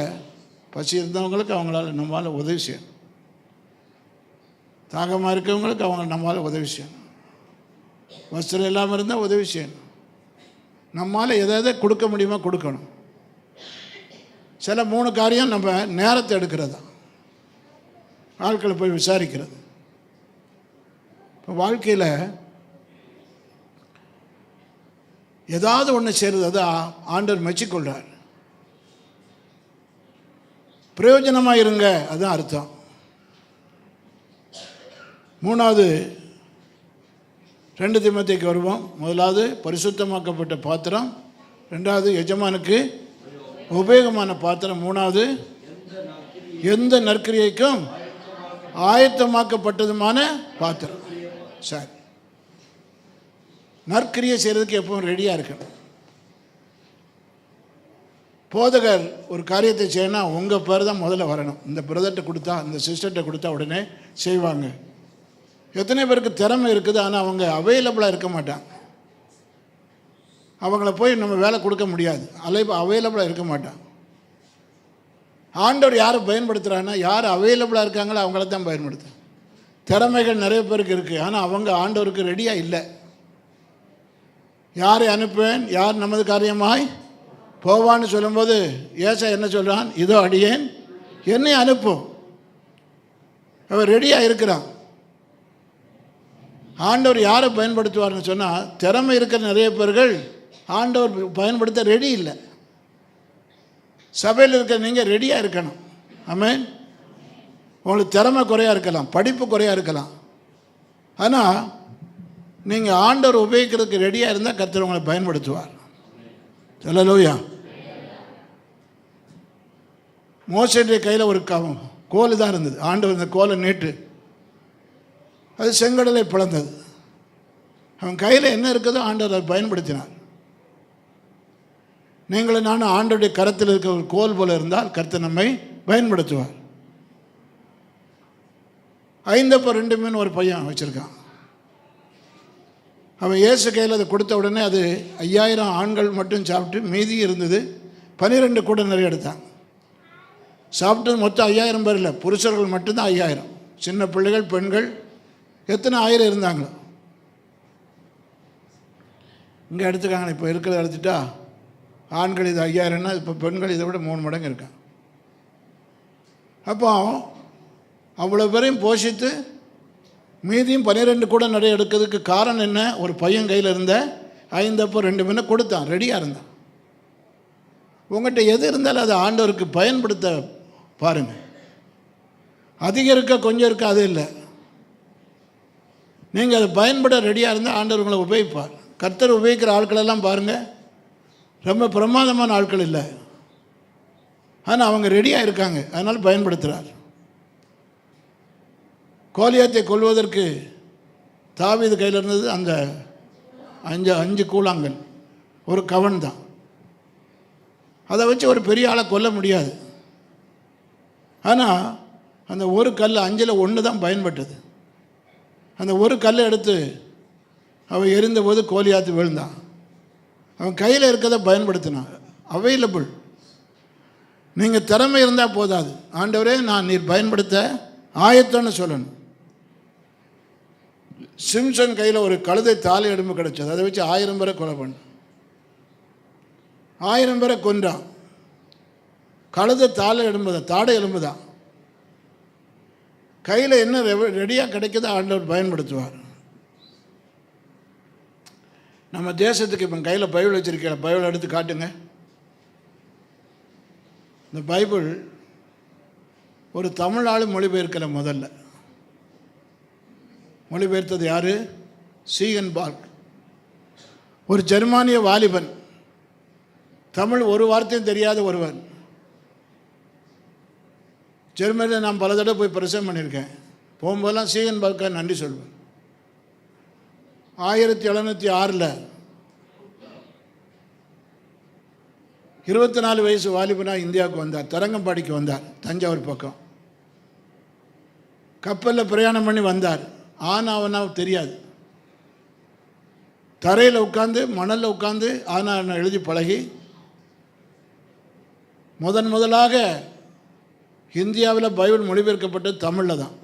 பசி இருந்தவங்களுக்கு அவங்களால நம்மளால் உதவி செய்யணும். தாகமாக இருக்கவங்களுக்கு அவங்க நம்மளால் உதவி செய்யணும். வஸ்திரம் இல்லாமல் இருந்தால் உதவி செய்யணும். நம்மளால் எதை கொடுக்க முடியுமோ கொடுக்கணும். சில 3 காரியம் நம்ம நேரத்தை எடுக்கிறதா, ஆட்களை போய் விசாரிக்கிறது. இப்போ வாழ்க்கையில் ஏதாவது ஒன்று செய்கிறது, அதை ஆண்டவர் மெச்சிக்கொள்கிறார். பிரயோஜனமாக இருங்க, அதுதான் அர்த்தம். 3வது 2 தீமோத்தேயுக்கு வருவோம். முதலாவது பரிசுத்தமாக்கப்பட்ட பாத்திரம், 2வது எஜமானுக்கு உபயோகமான பாத்திரம், 3வது எந்த நற்கிரியைக்கும் ஆயத்தமாக்கப்பட்டதுமான பாத்திரம். சரி, நற்கிரியை செய்கிறதுக்கு எப்பவும் ரெடியாக இருக்கணும். போதகர் ஒரு காரியத்தை செய்யணும், உங்கள் பேர் தான் முதல்ல வரணும். இந்த பிரதர்கிட்ட கொடுத்தா, இந்த சிஸ்டர்கிட்ட கொடுத்தா உடனே செய்வாங்க. எத்தனை பேருக்கு திறமை இருக்குது, ஆனால் அவங்க அவைலபிளாக இருக்க மாட்டாங்க. அவங்கள போய் நம்ம வேலை கொடுக்க முடியாது, அவைலபிளாக இருக்க மாட்டாங்க. ஆண்டவர் யாரை பயன்படுத்துகிறான்னா, யார் அவைலபிளாக இருக்காங்களோ அவங்கள தான் பயன்படுத்து. திறமைகள் நிறைய பேருக்கு இருக்குது, ஆனால் அவங்க ஆண்டவருக்கு ரெடியாக இல்லை. யாரை அனுப்புவேன், யார் நமது காரியமாய் போவான்னு சொல்லும்போது ஏசா என்ன சொல்கிறான்? இதோ அடியேன், என்னை அனுப்பும். அவர் ரெடியாக இருக்கிறான். ஆண்டவர் யாரை பயன்படுத்துவார்னு சொன்னால், திறமை இருக்கிற நிறைய பேர்கள் ஆண்டவர் பயன்படுத்த ரெடி இல்லை. சபையில் இருக்கிற நீங்கள் ரெடியாக இருக்கணும். ஆமென். உங்களுக்கு திறமை குறையாக இருக்கலாம், படிப்பு குறையாக இருக்கலாம், ஆனால் நீங்கள் ஆண்டவர் உபயோகிக்கிறதுக்கு ரெடியாக இருந்தால் கர்த்தர் உங்களை பயன்படுத்துவார். அல்லேலூயா. மோசேடைய கையில் ஒரு கோல் தான் இருந்தது. ஆண்டவர் இந்த கோலை நீட்டு, அது செங்கடலை பிளந்தது. அவன் கையில் என்ன இருக்குதோ ஆண்டவர் அதை பயன்படுத்தினார். நீங்களும் நானும் ஆண்டவருடைய கரத்தில் இருக்க ஒரு கோல் போல இருந்தால் கர்த்தர் நம்மை பயன்படுத்துவார். 5 மீன் ஒரு பையன் வச்சுருக்கான். அவன் இயேசு கையில் அதை கொடுத்த உடனே அது 5000 ஆண்கள் மட்டும் சாப்பிட்டு மீதி இருந்தது 12 கூட நிறைய எடுத்தான். சாப்பிட்டது மொத்தம் 5000 பேர் இல்லை, புருஷர்கள் மட்டும்தான் 5000. சின்ன பிள்ளைகள், பெண்கள் எத்தனை 1000 இருந்தாங்களோ. இங்கே எடுத்துக்காங்க. இப்போ இருக்கிறத எடுத்துட்டா ஆண்கள் இது 5000ன்னா இப்போ பெண்கள் இதை விட 3 மடங்கு இருக்கான். அப்போ அவ்வளோ பேரையும் போஷித்து மீதியும் 12 கூட நிறைய எடுக்கிறதுக்கு காரணம் என்ன? ஒரு பையன் கையில் இருந்த 5 அப்போ 2 மீனை கொடுத்தான், ரெடியாக இருந்தான். உங்கள்கிட்ட எது இருந்தாலும் அதை ஆண்டவருக்கு பயன்படுத்த பாருங்கள். அதிகம் இருக்க கொஞ்சம் இருக்க அது இல்லை, நீங்கள் அதை பயன்பட ரெடியாக இருந்தால் ஆண்டவர் உங்களை உபயோகிப்பார். கர்த்தர் உபயோகிக்கிற ஆட்களெல்லாம் பாருங்கள், ரொம்ப பிரமாதமான ஆட்கள் இல்லை, ஆனால் அவங்க ரெடியாக இருக்காங்க, அதனால் பயன்படுத்துகிறார். கோலியாத்தை கொல்வதற்கு தாவீது கையில் இருந்தது அந்த 5 கூழாங்கல், ஒரு கவன் தான். அதை வச்சு ஒரு பெரிய ஆளை கொல்ல முடியாது. ஆனால் அந்த ஒரு கல் 5ல் 1 தான் பயன்பட்டது. அந்த ஒரு கல்லை எடுத்து அவன் எரிந்தபோது கோலியாத்து விழுந்தான். அவன் கையில் இருக்கிறத பயன்படுத்தினான். அவைலபிள். நீங்கள் திறமை இருந்தால் போதாது, ஆண்டவரே நான் நீர் பயன்படுத்த ஆயத்தம்னு சொல்லணும். சிம்சன் கையில் ஒரு கழுதை தாலி எலும்பு கிடச்சது, அதை வச்சு 1000 பேரை கொலை பண்ண, 1000 பேரை கொன்றான். கழுதை தாழை எலும்பு தான், தாடை எலும்பு தான். கையில் என்ன ரெடியாக கிடைக்குதோ ஆண்டவர் பயன்படுத்துவார். நம்ம தேசத்துக்கு இப்போ கையில் பைபிள் வச்சுருக்கீங்க, பைபிள் எடுத்து காட்டுங்க. இந்த பைபிள் ஒரு தமிழ் ஆள் மொழிபெயர்க்கலை. முதல்ல மொழிபெயர்த்தது யார்? சீகன் பார்க், ஒரு ஜெர்மானிய வாலிபன், தமிழ் ஒரு வார்த்தையும் தெரியாத ஒருவன். ஜெர்மனியில் நான் பல தடவை போய் பிரசங்கம் பண்ணியிருக்கேன். போகும்போதெல்லாம் சீகன் பார்க்க நன்றி சொல்வேன். 1706 24 வயசு வாலிபனாக இந்தியாவுக்கு வந்தார். தரங்கம்பாடிக்கு வந்தார், தஞ்சாவூர் பக்கம். கப்பலில் பிரயாணம் பண்ணி வந்தார். ஆனாவனா தெரியாது. தரையில் உட்காந்து மணலில் உட்காந்து ஆனா எழுதி பழகி முதலாக இந்தியாவில் பைபிள் மொழிபெயர்க்கப்பட்டது தமிழில் தான்.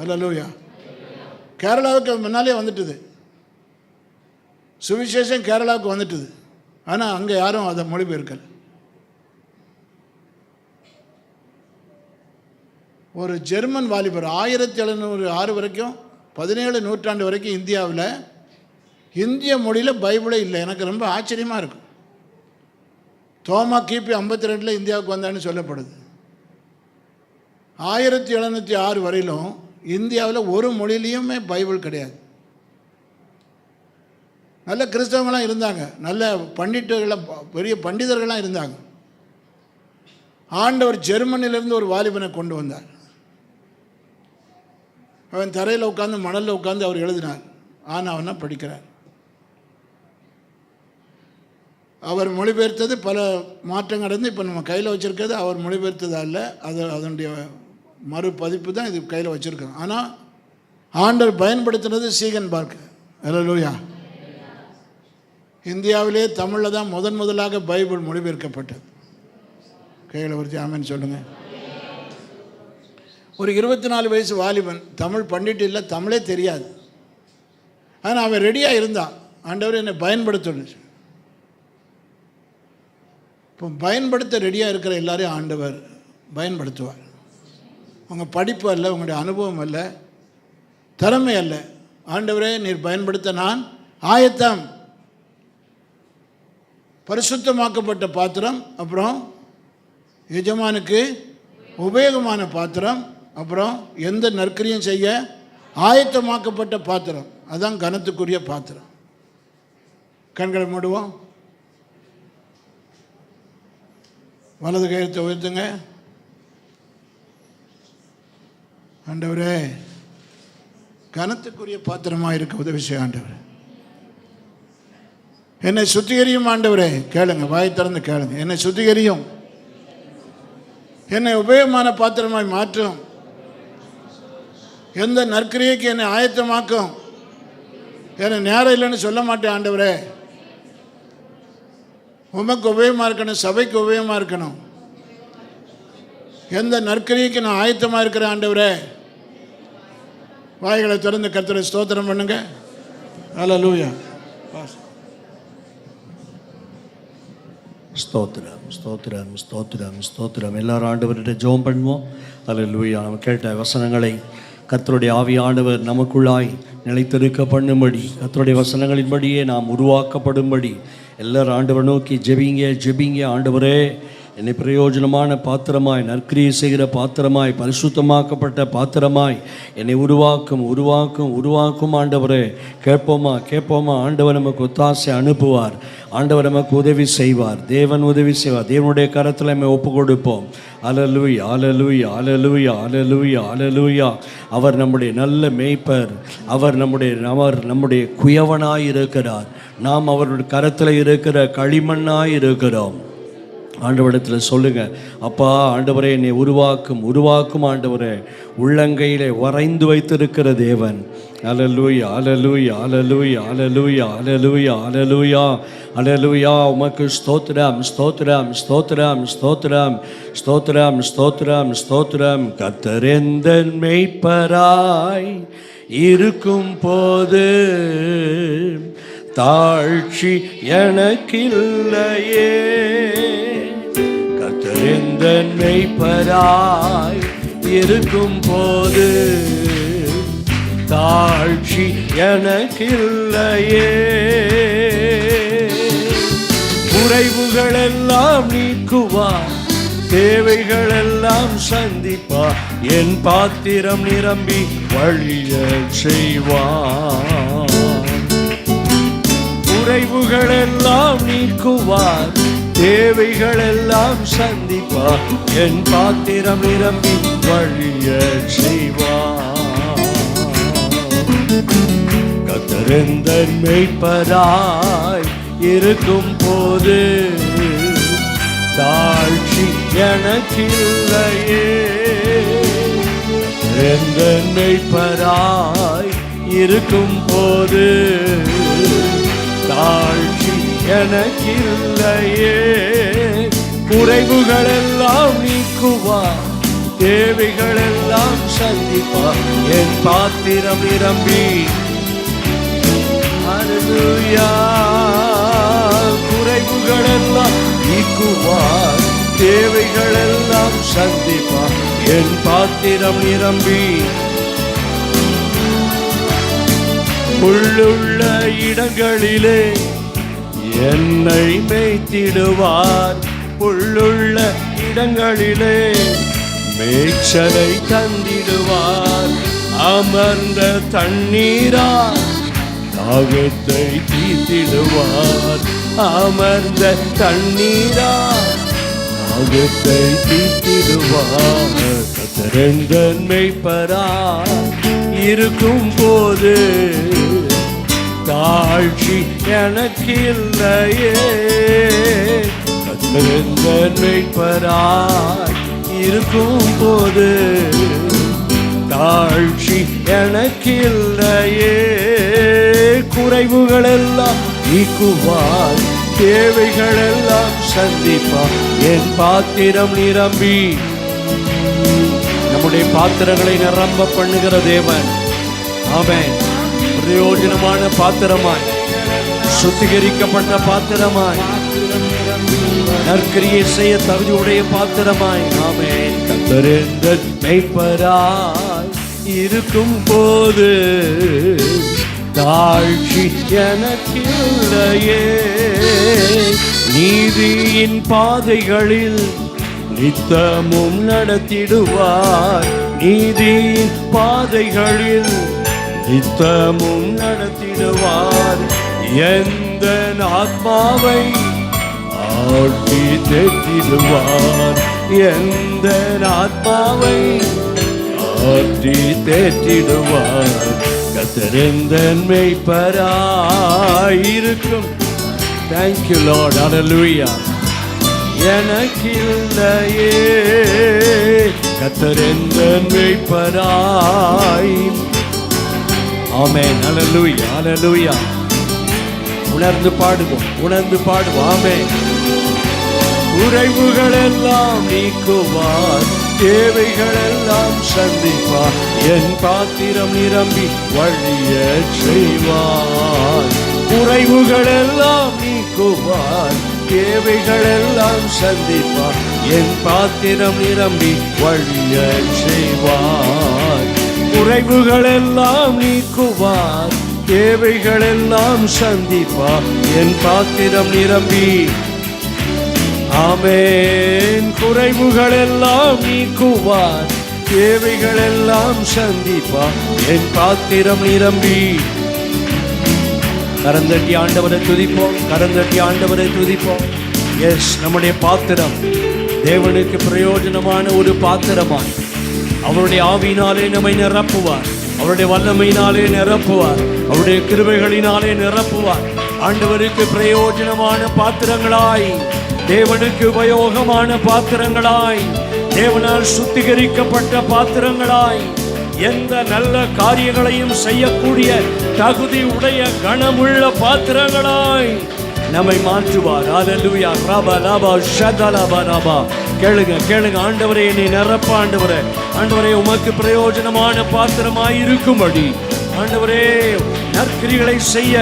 அல்லேலூயா. கேரளாவுக்கு முன்னாலே வந்துட்டுது, சுவிசேஷம் கேரளாவுக்கு வந்துட்டுது. ஆனால் அங்கே யாரும் அதை மொழிபெயர்க்கலை. ஒரு ஜெர்மன் வாலிபர் 1706 வரைக்கும் 17 நூற்றாண்டு வரைக்கும் இந்தியாவில் இந்திய மொழியில் பைபிளே இல்லை. எனக்கு ரொம்ப ஆச்சரியமாக இருக்கும். தோமா கிபி 52 இந்தியாவுக்கு வந்தான்னு சொல்லப்படுது. 1706 வரையிலும் இந்தியாவில் ஒரு மொழியிலையுமே பைபிள் கிடையாது. நல்ல கிறிஸ்தவங்களாம் இருந்தாங்க, நல்ல பண்டிதர்களாக பெரிய பண்டிதர்களாம் இருந்தாங்க. ஆண்டவர் ஜெர்மனியிலிருந்து ஒரு வாலிபனை கொண்டு வந்தார். அவன் தரையில் உட்காந்து மணலில் உட்காந்து அவர் எழுதினார். ஆனால் அவனா படிக்கிறார். அவர் மொழிபெயர்த்தது பல மாற்றங்கள் இருந்து இப்போ நம்ம கையில் வச்சுருக்கிறது அவர் மொழிபெயர்த்ததா இல்லை, அது அதனுடைய மறுபதிப்பு தான் இது கையில் வச்சுருக்கோம். ஆனால் ஆண்டவர் பயன்படுத்தினது சீகன் பார்க். அல்லேலூயா. இந்தியாவிலே தமிழில் தான் முதலாக பைபிள் மொழிபெயர்க்கப்பட்டது. கையில் வச்சு ஆமென் சொல்லுங்கள். ஒரு 24 வயசு வாலிபன், தமிழ் பண்டிட் இல்லை, தமிழே தெரியாது. ஆனால் அவன் ரெடியாக இருந்தான். ஆண்டவர் என்னை பயன்படுத்தணும். இப்போ பயன்படுத்த ரெடியாக இருக்கிற எல்லாரையும் ஆண்டவர் பயன்படுத்துவார். உங்கள் படிப்பு அல்ல, உங்களுடைய அனுபவம் அல்ல, திறமை அல்ல. ஆண்டவரே நீர் பயன்படுத்த நான் ஆயத்தம். பரிசுத்தமாக்கப்பட்ட பாத்திரம், அப்புறம் எஜமானுக்கு உபயோகமான பாத்திரம், அப்புறம் எந்த நற்கிரியும் செய்ய ஆயத்தமாக்கப்பட்ட பாத்திரம். அதுதான் கனத்துக்குரிய பாத்திரம். கண்களை மூடுவோம். வலது கையத்தை உயர்த்துங்க. ஆண்டவரே கனத்துக்குரிய பாத்திரமாக இருக்க உதவி செய்ய ஆண்டவரே. என்னை சுத்திகரியும் ஆண்டவரே. கேளுங்க, வாய் திறந்து கேளுங்க. என்னை சுத்திகரியும், என்னை உபயோகமான பாத்திரமாய் மாற்றும், எந்த நற்கிரியைக்கு என்னை ஆயத்தமாக்கும். என்னை நேரம் இல்லைன்னு சொல்ல மாட்டேன் ஆண்டவரே. உமக்கு உபயோகமாக இருக்கணும், சபைக்கு உபயோகமாக இருக்கணும். எந்த நற்கிரியைக்கு நான் ஆயத்தமாக இருக்கிறேன் ஆண்டவரே. வாய்களை திறந்து கர்த்தரை ஸ்தோத்திரம் பண்ணுங்க. அல்லேலூயா. ஸ்தோத்திரம், ஸ்தோத்திரம், ஸ்தோத்திரம், ஸ்தோத்திரம். எல்லாரும் ஆண்டவர்கிட்ட ஜெபம் பண்ணுவோம். அல்லேலூயா. நம்ம கேட்ட வசனங்களை கர்த்தருடைய ஆவியானவர் நமக்குள்ளாய் நிலைத்திருக்க பண்ணும்படி, கர்த்தருடைய வசனங்களின்படியே நாம் உருவாக்கப்படும்படி எல்லாரும் ஆண்டவர் நோக்கி ஜெபிங்க. ஆண்டவரே, என்னை பிரயோஜனமான பாத்திரமாய், நற்கிரியை செய்கிற பாத்திரமாய், பரிசுத்தமாக்கப்பட்ட பாத்திரமாய் என்னை உருவாக்கும் ஆண்டவரே. கேட்போமா ஆண்டவர் நமக்கு ஒத்தாசை அனுப்புவார், ஆண்டவர் நமக்கு உதவி செய்வார், தேவன் உதவி செய்வார். தேவனுடைய கரத்தில் நம்ம ஒப்பு கொடுப்போம். அல்லேலூயா, அல்லேலூயா, அல்லேலூயா, அல்லேலூயா, அல்லேலூயா. அவர் நம்முடைய நல்ல மேய்ப்பர், அவர் நம்முடைய குயவனாய் இருக்கிறார். நாம் அவருடைய கரத்தில் இருக்கிற களிமண்ணாய் இருக்கிறோம். ஆண்டவரிடத்தில் சொல்லுங்கள், அப்பா ஆண்டவரே என்னை உருவாக்கும் ஆண்டவரே, உள்ளங்கையிலே வரைந்து வைத்திருக்கிற தேவன். அல்லேலூயா, அல்லேலூயா, அல்லேலூயா, அல்லேலூயா, அல்லேலூயா, அல்லேலூயா, அல்லேலூயா. உமக்கு ஸ்தோத்திரம், ஸ்தோத்திரம், ஸ்தோத்திரம், ஸ்தோத்திரம், ஸ்தோத்திரம், ஸ்தோத்திரம், ஸ்தோத்திரம். கர்த்தர் எந்தன் மேய்ப்பராய் இருக்கும் போது தாழ்ச்சி எனக்கில்லையே. கர்த்தர் எந்தன் மேய்ப்பராய் இருக்கும் போது தாழ்ச்சி எனக்கில்லையே. குறைவுகளெல்லாம் நீக்குவார், தேவைகளெல்லாம் சந்திப்பார், என் பாத்திரம் நிரம்பி வழிய செய்வார். குறைவுகளெல்லாம் நீக்குவார், தேவைகளெல்லாம் சந்திப்பார், என் பாத்திரம் நிரம்பி வழிய செய்வார். கர்த்தர் எந்தன் மேய்ப்பராய் இருக்கும் போது தாழ்ச்சி எனக்கில்லையே. எந்தன் மேய்ப்பராய் இருக்கும் போது தாழ்ச்சி எனக்கில்லையே. குறைவுகளெல்லாம் நீக்குவார், தேவைகளெல்லாம் சந்திப்பார், என் பாத்திரம் நிரம்பி. அல்லேலூயா. குறைவுகளெல்லாம் நீக்குவார், தேவைகளெல்லாம் சந்திப்பார், என் பாத்திரம் நிரம்பி. உள்ளுள்ள இடங்களிலே என்னை மேய்த்திடுவார், உள்ளுள்ள இடங்களிலே மேய்ச்சலை தந்திடுவார். அமர்ந்த தண்ணீரால் தாகத்தை தீர்த்திடுவார், அமர்ந்த தண்ணீரால் தாகத்தை தீர்த்திடுவார். கர்த்தர் எந்தன் மேய்ப்பராய் இருக்கும் போது தாழ்ச்சி எனக்கில்லையே. கர்த்தர் எந்தன் மேய்ப்பராய் இருக்கும் போது தாழ்ச்சி எனக்கில்லையே. குறைவுகளெல்லாம் நீக்குவார், தேவைகளெல்லாம் சந்திப்பார், என் பாத்திரம் நிரம்பி. நம்முடைய பாத்திரங்களை நிரம்ப பண்ணுகிற தேவன். ஆமென். பிரயோஜனமான பாத்திரமாய், சுத்திகரிக்கப்பட்ட பாத்திரமாய், நற்கிரியை செய்ய தகுதியுடைய பாத்திரமாய். ஆமென். கர்த்தர் எந்தன் மேய்ப்பராய் இருக்கும் போது தாழ்ச்சி எனக்கில்லையே. நீதியின் பாதைகளில் நித்தமும் நடத்திடுவார், நீதியின் பாதைகளில் நித்தமும் நடத்திடுவார். எந்த ஆத்மாவை ஆட்டி தேற்றிடுவார், எந்த ஆத்மாவை ஆட்டி தேற்றிடுவார். கர்த்தர் எந்தன் மேய்ப்பராய் இருக்கும். Thank you Lord. Hallelujah. எனக்கில்லையே. கர்த்தர் எந்தன் மேய்ப்பராய். ஆமென். Hallelujah. Hallelujah. உணர்ந்து பாடுவோம். ஆமென். குறைவுகளெல்லாம் நீக்குவார், தேவைகளெல்லாம் சந்திப்பார், என் பாத்திரம் நிரம்பி வழிய செய்வார். குறைவுகளெல்லாம் நீக்குவார், தேவைகளெல்லாம் சந்திப்பார், என் பாத்திரம் நிரம்பி வழிய செய்வார். குறைவுகள் எல்லாம் நீக்குவார், தேவைகள் எல்லாம் சந்திப்பார், என் பாத்திரம் நிரம்பி. ஆமென். குறைவுகள் எல்லாம் நீக்குவார், தேவைகள் எல்லாம் சந்திப்பார், என் பாத்திரம் நிரம்பி. கரந்தட்டி ஆண்டவரை துதிப்போம், கரந்தட்டி ஆண்டவரை துதிப்போம். எஸ், நம்முடைய பாத்திரம் தேவனுக்கு பிரயோஜனமான ஒரு பாத்திரமாய் அவருடைய ஆவியினாலே நம்மை நிரப்புவார், அவருடைய வல்லமையினாலே நிரப்புவார், அவருடைய கிருபைகளினாலே நிரப்புவார். ஆண்டவருக்கு பிரயோஜனமான பாத்திரங்களாய், தேவனுக்கு உபயோகமான பாத்திரங்களாய், தேவனால் சுத்திகரிக்கப்பட்ட பாத்திரங்களாய், எந்த நல்ல காரியங்களையும் செய்யக்கூடிய தகுதி உடைய கனமுள்ள பாத்திரங்களாய் நம்மை மாற்றுவார். அல்லேலூயா. ரபா லபா ஷதலபா ரபா. கேளுங்க கேளுங்க. ஆண்டவரே, என்னை நிரப்ப ஆண்டவரே. ஆண்டவரே, உமக்கு பிரயோஜனமான பாத்திரமாய் இருக்கும்படி ஆண்டவரே, நற்கிரிகளை செய்ய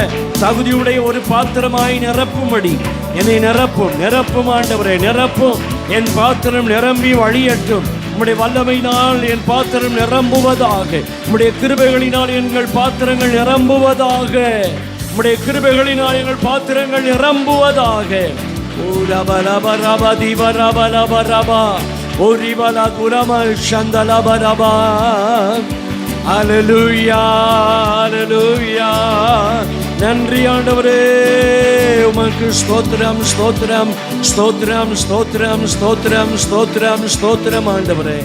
தகுதியுடைய ஒரு பாத்திரமாய் நிரப்பும்படி என்னை நிரப்பும், நிரப்பும் ஆண்டவரே, நிரப்பும். என் பாத்திரம் நிரம்பி வழியட்டும். உம்முடைய வல்லமையினால் என் பாத்திரம் நிரம்புவதாக. உம்முடைய கிருபைகளினால் எங்கள் பாத்திரங்கள் நிரம்புவதாக. உம்முடைய கிருபைகளினால் எங்கள் பாத்திரங்கள் நிரம்புவதாக. அல்லேலூயா, அல்லேலூயா. நன்றி ஆண்டவரே, உமக்கு ஸ்தோத்திரம், ஸ்தோத்திரம், ஸ்தோத்திரம், ஸ்தோத்திரம், ஸ்தோத்திரம், ஸ்தோத்திரம், ஸ்தோத்திரம் ஆண்டவரே.